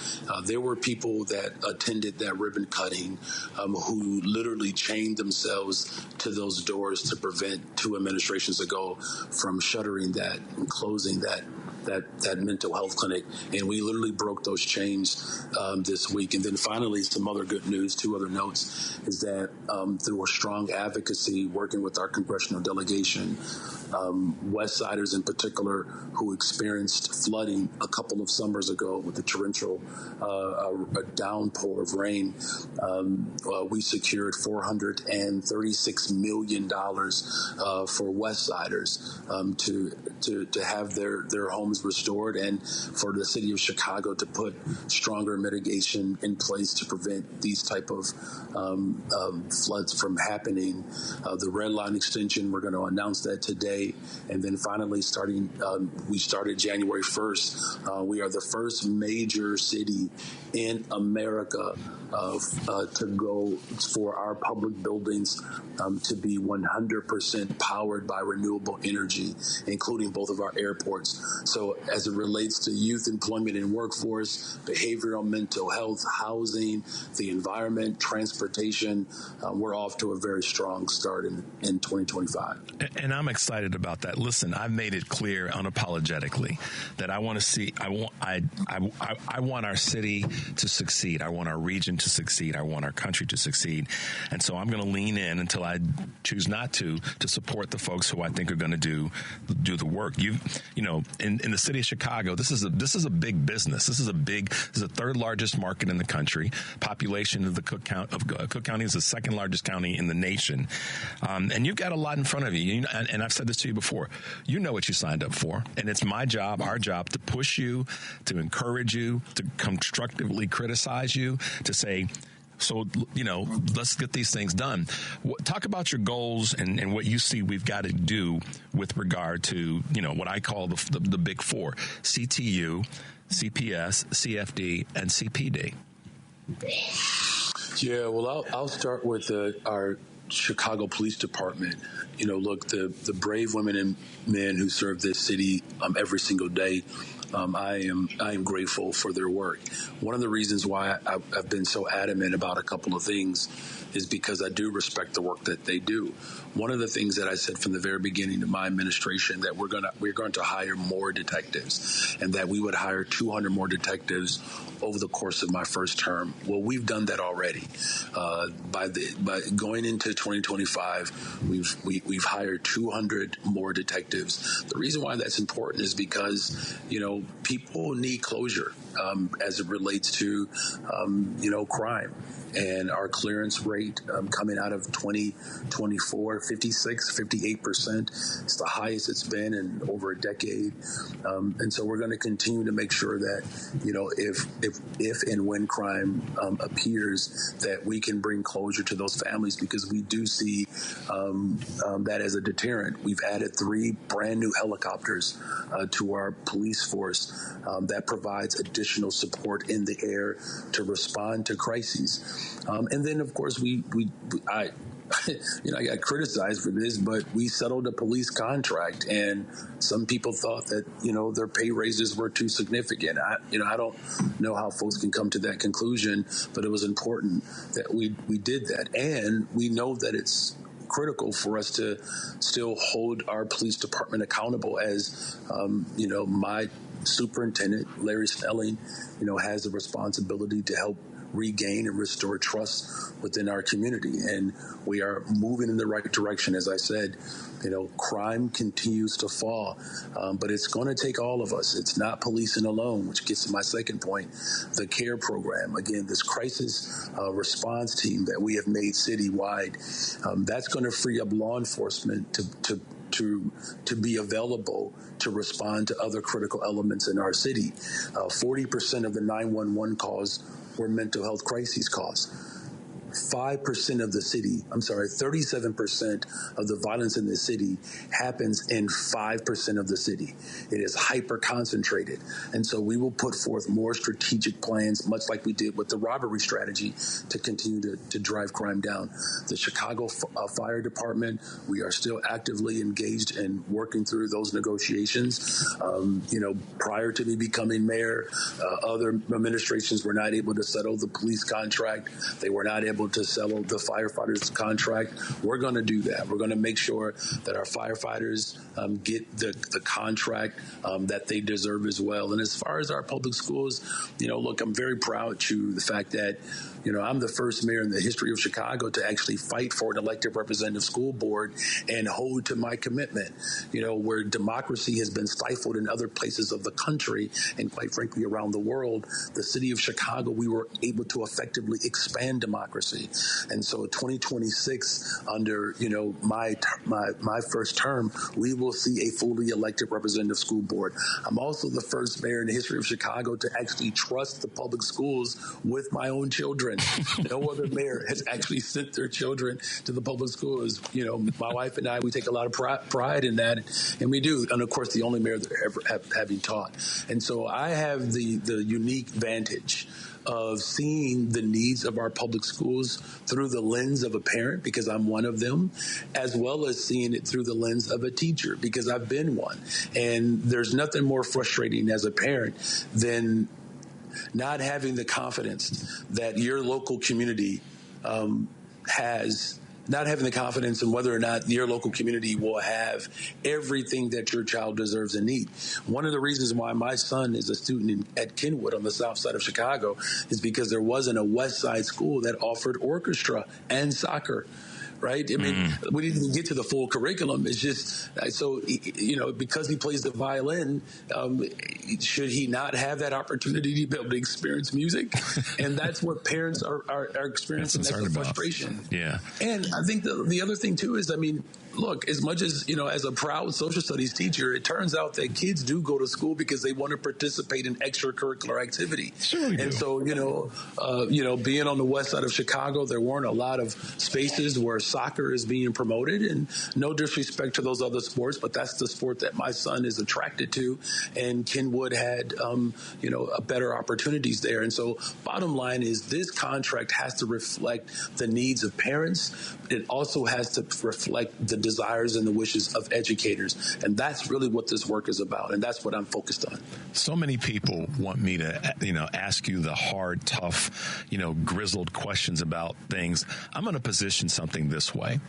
There were people that attended that ribbon cutting who literally chained themselves to those doors to prevent 2 administrations ago from shuttering that and closing that mental health clinic. And we literally broke those chains this week. And then finally, some other good news, 2 other notes, is that through a strong advocacy working with our congressional delegation, West Siders in particular, who experienced flooding a couple of summers ago with the torrential downpour of rain, we secured $436 million for West Siders to have their homes restored, and for the city of Chicago to put stronger mitigation in place to prevent these type of floods from happening. The red line extension, we're going to announce that today. And then finally, we started January 1st. We are the first major city in America to go for our public buildings to be 100% powered by renewable energy, including both of our airports. So as it relates to youth employment and workforce, behavioral, mental health, housing, the environment, transportation, we're off to a very strong start in 2025. And I'm excited about that. Listen, I've made it clear unapologetically that I want to see, I want our city to succeed. I want our region to succeed. I want our country to succeed. And so I'm going to lean in until I choose not to support the folks who I think are going to do the work. In the city of Chicago, this is a big business. This is the third largest market in the country. Population of Cook County is the second largest county in the nation. And you've got a lot in front of you. And I've said this to you before. You know what you signed up for. And it's my job, our job, to push you, to encourage you, to constructively criticize you, to say, so, let's get these things done. Talk about your goals and what you see we've got to do with regard to, what I call the big 4, CTU, CPS, CFD, and CPD. Yeah, well, I'll start with our Chicago Police Department, look, the brave women and men who serve this city every single day, I am grateful for their work. One of the reasons why I've been so adamant about a couple of things is because I do respect the work that they do. One of the things that I said from the very beginning of my administration, that we're going to hire more detectives, and that we would hire 200 more detectives over the course of my first term. Well, we've done that already. By going into 2025, we've hired 200 more detectives. The reason why that's important is because people need closure as it relates to crime. And our clearance rate coming out of 2024, 58%. It's the highest it's been in over a decade. And so we're going to continue to make sure that, if and when crime appears, that we can bring closure to those families, because we do see that as a deterrent. We've added 3 brand new helicopters to our police force that provides additional support in the air to respond to crises. And then, of course, I got criticized for this, but we settled a police contract, and some people thought that, their pay raises were too significant. I don't know how folks can come to that conclusion, but it was important that we did that. And we know that it's critical for us to still hold our police department accountable, as, my superintendent, Larry Snelling, has a responsibility to help regain and restore trust within our community. And we are moving in the right direction. As I said, crime continues to fall, but it's going to take all of us. It's not policing alone, which gets to my second point, the CARE program. Again, this crisis response team that we have made citywide, that's going to free up law enforcement to be available to respond to other critical elements in our city. 40% of the 911 calls were mental health crises calls. 37% of the violence in the city happens in 5% of the city. It is hyper concentrated. And so we will put forth more strategic plans, much like we did with the robbery strategy, to continue to drive crime down. The Chicago Fire Department, we are still actively engaged in working through those negotiations. Prior to me becoming mayor, other administrations were not able to settle the police contract. They were not able to settle the firefighters contract. We're going to do that. We're going to make sure that our firefighters get the contract that they deserve as well. And as far as our public schools, look, I'm very proud to the fact that, I'm the first mayor in the history of Chicago to actually fight for an elected representative school board and hold to my commitment. Where democracy has been stifled in other places of the country and quite frankly around the world, the city of Chicago, we were able to effectively expand democracy. And so 2026, under, my first term, we will see a fully elected representative school board. I'm also the first mayor in the history of Chicago to actually trust the public schools with my own children. No other mayor has actually sent their children to the public schools. My wife and I, we take a lot of pride in that, and we do. And of course, the only mayor that ever having taught. And so I have the unique vantage of seeing the needs of our public schools through the lens of a parent, because I'm one of them, as well as seeing it through the lens of a teacher, because I've been one. And there's nothing more frustrating as a parent than not having the confidence that your local community has, not having the confidence in whether or not your local community will have everything that your child deserves and needs. One of the reasons why my son is a student at Kenwood on the south side of Chicago is because there wasn't a West Side school that offered orchestra and soccer. Right? I mean, we didn't even get to the full curriculum. It's just, so, because he plays the violin, should he not have that opportunity to be able to experience music? And that's what parents are experiencing. That's the frustration. Yeah. And I think the other thing, too, is, look, as much as, as a proud social studies teacher, it turns out that kids do go to school because they want to participate in extracurricular activity. Sure we do. And so, being on the west side of Chicago, there weren't a lot of spaces where soccer is being promoted, and no disrespect to those other sports, but that's the sport that my son is attracted to. And Kenwood had, a better opportunities there. And so bottom line is this contract has to reflect the needs of parents. It also has to reflect the desires and the wishes of educators. And that's really what this work is about. And that's what I'm focused on. So many people want me to, ask you the hard, tough, grizzled questions about things. I'm going to position something this way.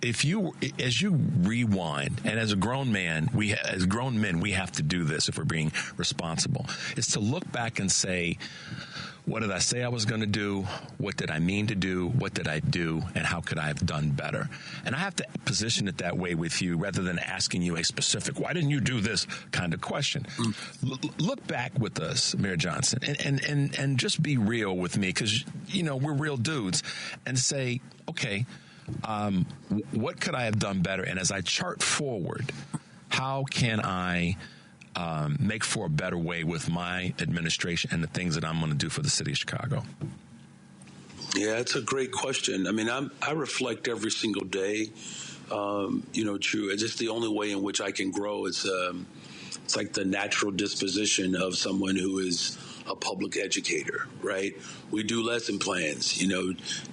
As you rewind, and as grown men, we have to do this if we're being responsible, is to look back and say, what did I say I was going to do? What did I mean to do? What did I do? And how could I have done better? And I have to position it that way with you rather than asking you a specific, why didn't you do this kind of question? Look back with us, Mayor Johnson, and just be real with me because, we're real dudes, and say, okay, what could I have done better? And as I chart forward, how can I make for a better way with my administration and the things that I'm going to do for the city of Chicago? Yeah, it's a great question. I mean, I reflect every single day, True. It's just the only way in which I can grow. It's like the natural disposition of someone who is a public educator, right? We do lesson plans.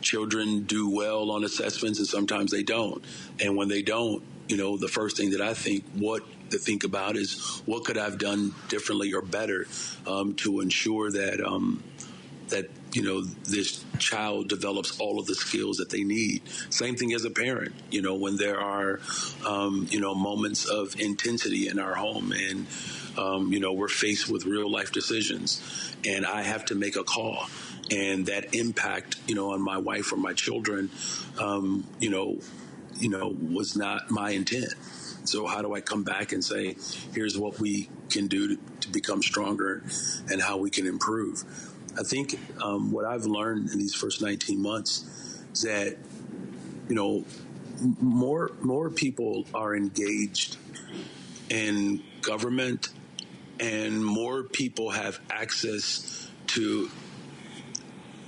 Children do well on assessments and sometimes they don't. And when they don't, the first thing that I think to think about is what could I have done differently or better to ensure that this child develops all of the skills that they need. Same thing as a parent, when there are, moments of intensity in our home and, we're faced with real life decisions and I have to make a call and that impact, on my wife or my children, was not my intent. So how do I come back and say, here's what we can do to become stronger and how we can improve? I think what I've learned in these first 19 months is that, more people are engaged in government and more people have access to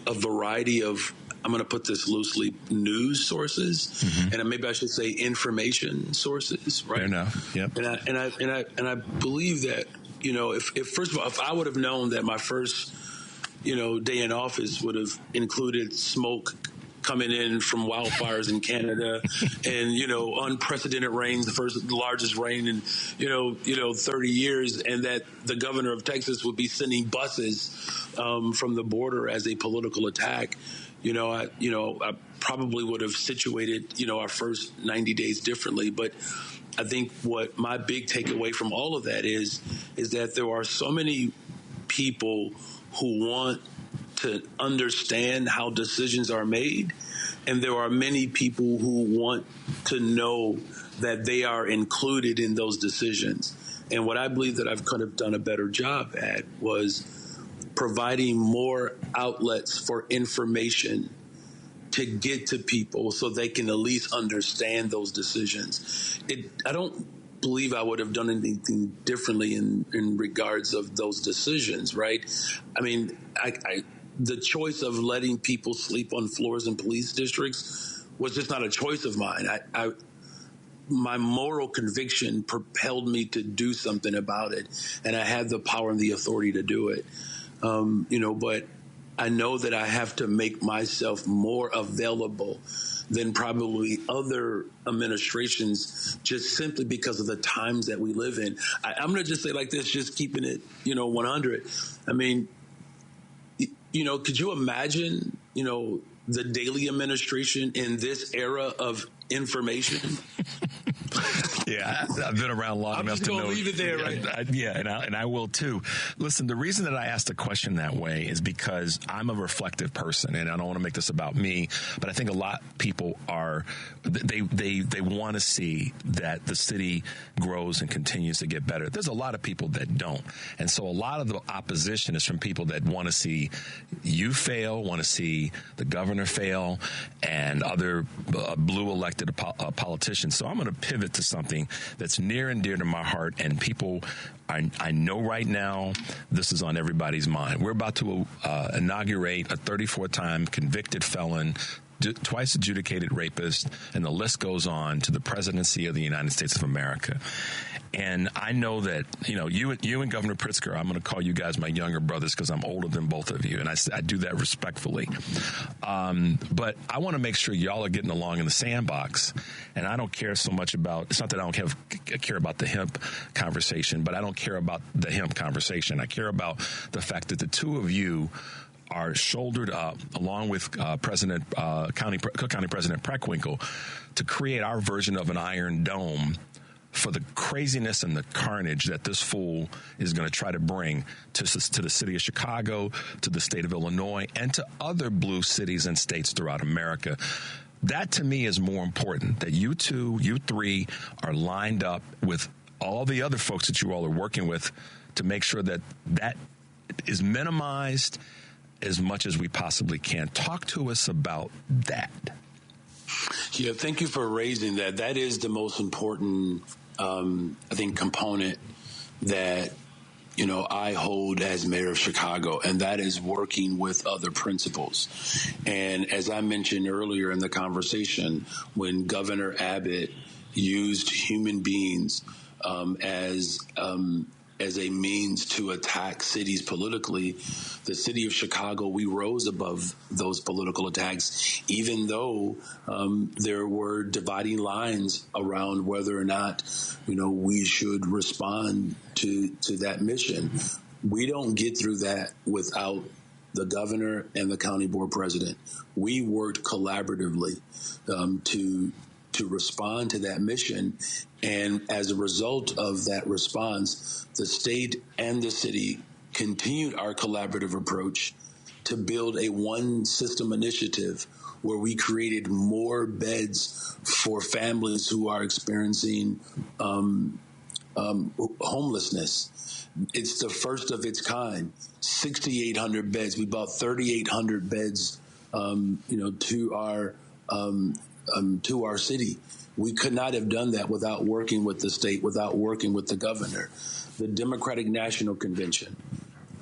a variety of, I'm going to put this loosely, news sources, and maybe I should say information sources, right? Fair enough. Yep. And I believe that, if first of all, if I would have known that my first day in office would have included smoke coming in from wildfires in Canada and, unprecedented rain, the largest rain in, 30 years, and that the governor of Texas would be sending buses from the border as a political attack, I probably would have situated, our first 90 days differently. But I think what my big takeaway from all of that is that there are so many people who want to understand how decisions are made, and there are many people who want to know that they are included in those decisions. And what I believe that I've kind of done a better job at was providing more outlets for information to get to people so they can at least understand those decisions. I don't believe I would have done anything differently in regards of those decisions, right? I mean, the choice of letting people sleep on floors in police districts was just not a choice of mine. My moral conviction propelled me to do something about it, and I had the power and the authority to do it. But I know that I have to make myself more available than probably other administrations, just simply because of the times that we live in. I'm going to just say like this, just keeping it, 100. I mean, could you imagine, the Daley administration in this era of information? Yeah, I've been around long enough to know. I'm just going to leave it there, right? And I will too. Listen, the reason that I asked the question that way is because I'm a reflective person, and I don't want to make this about me, but I think a lot of people are. They want to see that the city grows and continues to get better. There's a lot of people that don't, and so a lot of the opposition is from people that want to see you fail, want to see the governor fail, and other blue elected politicians. So I'm going to pivot to something that's near and dear to my heart, and people, I know right now this is on everybody's mind. We're about to inaugurate a 34-time convicted felon, twice adjudicated rapist, and the list goes on, to the presidency of the United States of America. And I know that, you and Governor Pritzker, I'm going to call you guys my younger brothers because I'm older than both of you, and I do that respectfully. But I want to make sure y'all are getting along in the sandbox, and I don't care so much about, it's not that I don't care about the hemp conversation, but I don't care about the hemp conversation. I care about the fact that the two of you are shouldered up, along with Cook County President Preckwinkle, to create our version of an Iron Dome for the craziness and the carnage that this fool is going to try to bring to the city of Chicago, to the state of Illinois, and to other blue cities and states throughout America. That, to me, is more important, that you three are lined up with all the other folks that you all are working with to make sure that that is minimized as much as we possibly can. Talk to us about that. Yeah, thank you for raising that. That is the most important, I think, component that, I hold as mayor of Chicago, and that is working with other principals. And as I mentioned earlier in the conversation, when Governor Abbott used human beings as a means to attack cities politically, the city of Chicago, we rose above those political attacks, even though there were dividing lines around whether or not, we should respond to that mission. We don't get through that without the governor and the county board president. We worked collaboratively to respond to that mission. And as a result of that response, the state and the city continued our collaborative approach to build a one system initiative where we created more beds for families who are experiencing homelessness. It's the first of its kind. 6,800 beds. We bought 3,800 beds, to our city. We could not have done that without working with the state, without working with the governor. The Democratic National Convention.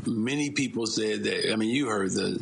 Many people said that. I mean, you heard the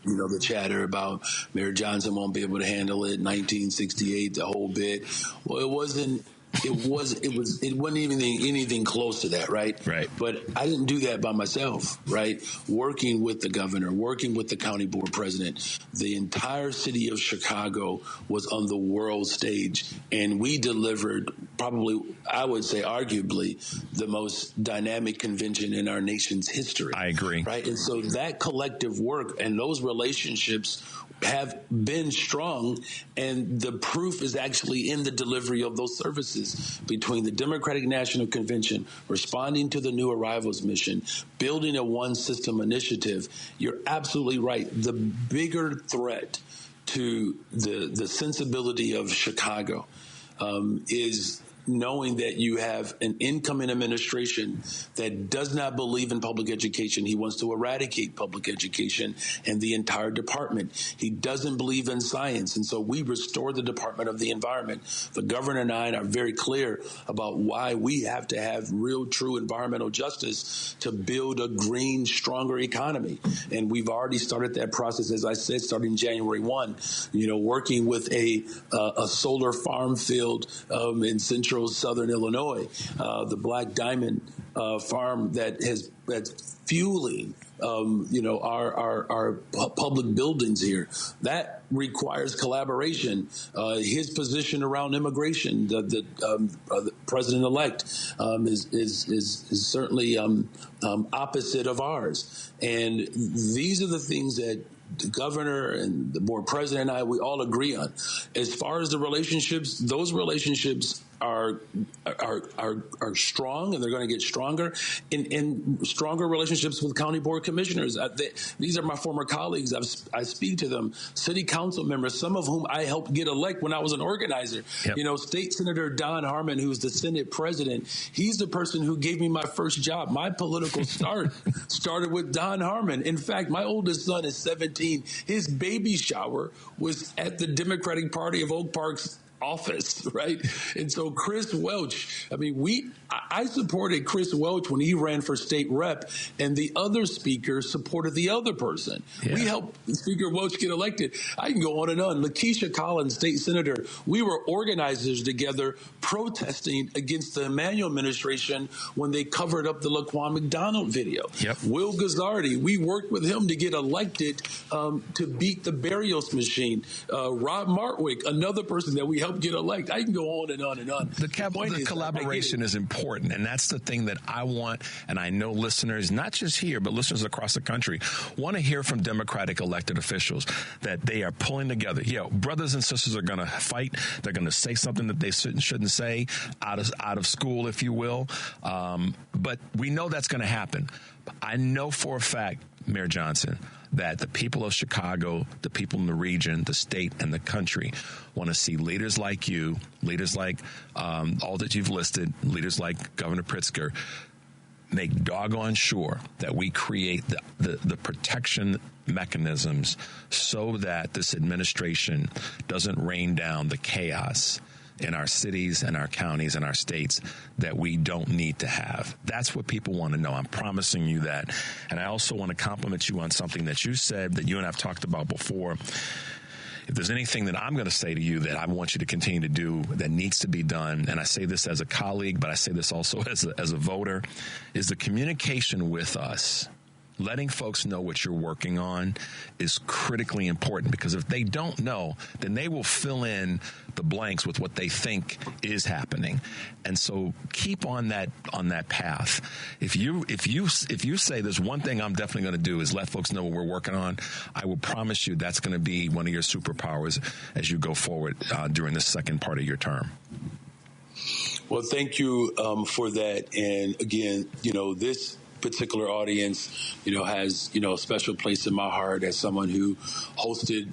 the chatter about Mayor Johnson won't be able to handle it. 1968, the whole bit. Well, it wasn't. It wasn't even anything close to that, right? Right. But I didn't do that by myself, right? Working with the governor, working with the county board president, the entire city of Chicago was on the world stage, and we delivered probably, I would say, arguably, the most dynamic convention in our nation's history. I agree. Right, and so that collective work and those relationships have been strong, and the proof is actually in the delivery of those services between the Democratic National Convention, responding to the new arrivals mission, building a one system initiative. You're absolutely right. The bigger threat to the sensibility of Chicago is knowing that you have an incoming administration that does not believe in public education. He wants to eradicate public education and the entire department. He doesn't believe in science. And so we restore the Department of the Environment. The governor and I are very clear about why we have to have real, true environmental justice to build a green, stronger economy. And we've already started that process, as I said, starting January 1, working with a solar farm field in central southern Illinois, the Black Diamond farm that's fueling our public buildings here. That requires collaboration. His position around immigration, the president-elect, is certainly opposite of ours. And these are the things that the governor and the board president and I, we all agree on. As far as the relationships, those relationships are strong, and they're going to get stronger in stronger relationships with county board commissioners. These are my former colleagues. I speak to them. City council members, some of whom I helped get elected when I was an organizer. Yep. You know, State Senator Don Harmon, who's the Senate president, he's the person who gave me my first job. My political start started with Don Harmon. In fact, my oldest son is 17. His baby shower was at the Democratic Party of Oak Park's office, right? And so Chris Welch, I mean, I supported Chris Welch when he ran for state rep, and the other speaker supported the other person. Yeah. We helped Speaker Welch get elected. I can go on and on. Lakeisha Collins, state senator, we were organizers together protesting against the Emanuel administration when they covered up the Laquan McDonald video. Yep. Will Guzzardi, we worked with him to get elected to beat the Barrios machine. Rob Martwick, another person that we helped get elected. I can go on and on and on. The collaboration is important, and that's the thing that I want, and I know listeners, not just here, but listeners across the country, want to hear from Democratic elected officials that they are pulling together. Yeah, brothers and sisters are going to fight. They're going to say something that they shouldn't say out of school, if you will. But we know that's going to happen. I know for a fact, Mayor Johnson, that the people of Chicago, the people in the region, the state, and the country want to see leaders like you, leaders like all that you've listed, leaders like Governor Pritzker, make doggone sure that we create the protection mechanisms so that this administration doesn't rain down the chaos in our cities and our counties and our states that we don't need to have. That's what people want to know. I'm promising you that. And I also want to compliment you on something that you said that you and I have talked about before. If there's anything that I'm going to say to you that I want you to continue to do that needs to be done, and I say this as a colleague, but I say this also as a voter, is the communication with us. Letting folks know what you're working on is critically important, because if they don't know, then they will fill in the blanks with what they think is happening. And so keep on that path. If you say there's one thing I'm definitely going to do is let folks know what we're working on, I will promise you that's going to be one of your superpowers as you go forward during the second part of your term. Well, thank you for that. And again, this particular audience, has, a special place in my heart as someone who hosted,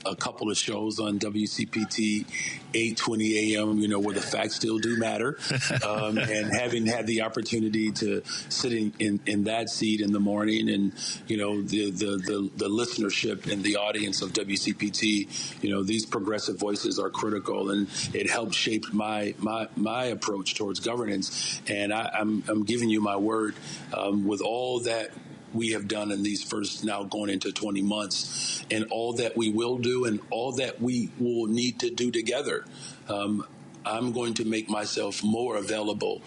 a couple of shows on WCPT 8:20 a.m., where the facts still do matter. And having had the opportunity to sit in that seat in the morning, and, the listenership and the audience of WCPT, these progressive voices are critical, and it helped shape my approach towards governance. And I'm giving you my word, with all that we have done in these first, now going into 20 months, and all that we will do and all that we will need to do together. I'm going to make myself more available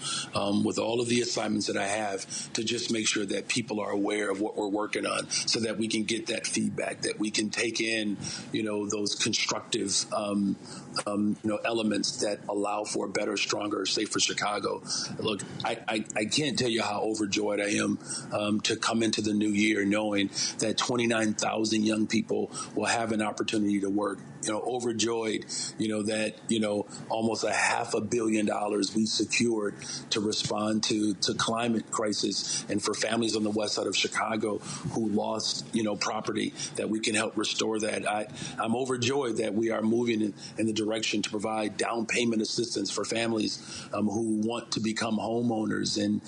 with all of the assignments that I have to just make sure that people are aware of what we're working on, so that we can get that feedback, that we can take in, those constructive, elements that allow for a better, stronger, safer Chicago. Look, I can't tell you how overjoyed I am to come into the new year knowing that 29,000 young people will have an opportunity to work. Overjoyed, that, almost $500 million we secured to respond to climate crisis, and for families on the west side of Chicago who lost, property, that we can help restore that. I'm overjoyed that we are moving in the direction to provide down payment assistance for families who want to become homeowners, and,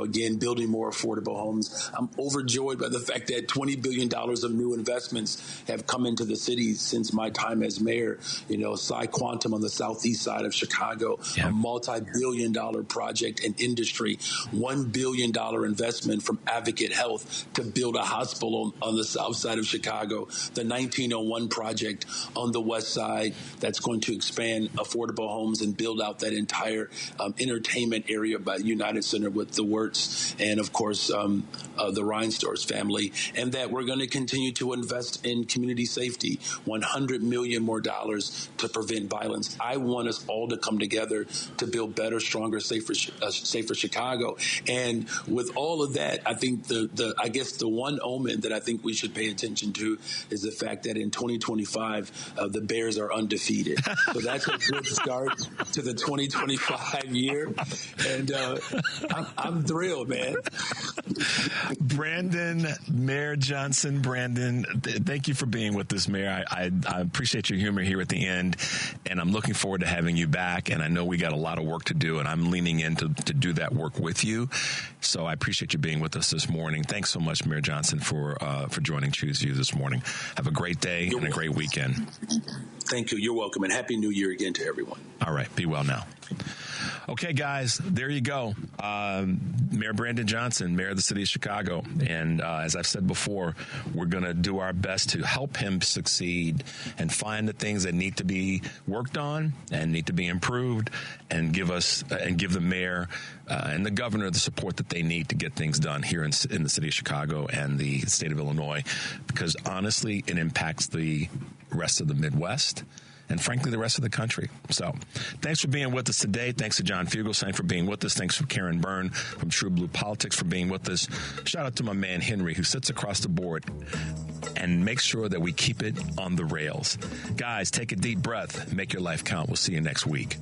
again, building more affordable homes. I'm overjoyed by the fact that $20 billion of new investments have come into the city since my time as mayor. Psi Quantum on the southeast side of Chicago, a multi-billion-dollar project in industry, $1 billion investment from Advocate Health to build a hospital on the south side of Chicago, the 1901 project on the west side that's going to expand affordable homes and build out that entire entertainment area by United Center with the Wirtz, and of course the Reinsdorf family, and that we're going to continue to invest in community safety, $100 million more to prevent violence. I want us all to come together to build better, stronger, safer Chicago. And with all of that, I think I guess the one omen that I think we should pay attention to is the fact that in 2025, the Bears are undefeated. So that's a good start to the 2025 year. And I'm thrilled, man. Mayor Johnson, Brandon, thank you for being with us, Mayor. I appreciate your humor here at the end, and I'm looking forward to having you back. And I know we got a lot of work to do, and I'm leaning in to do that work with you. So I appreciate you being with us this morning. Thanks so much, Mayor Johnson, for joining Choose Views this morning. Have a great day and a great weekend. Thank you. You're welcome, and Happy New Year again to everyone. All right. Be well now. Okay, guys, there you go. Mayor Brandon Johnson, Mayor of the City of Chicago. And as I've said before, we're going to do our best to help him succeed and find the things that need to be worked on and need to be improved, and give the mayor and the governor the support that they need to get things done here in the City of Chicago and the state of Illinois, because honestly, it impacts the rest of the Midwest and frankly, the rest of the country. So thanks for being with us today. Thanks to John Fugelsang for being with us. Thanks for Karen Byrne from True Blue Politics for being with us. Shout out to my man Henry, who sits across the board and makes sure that we keep it on the rails. Guys, take a deep breath. Make your life count. We'll see you next week.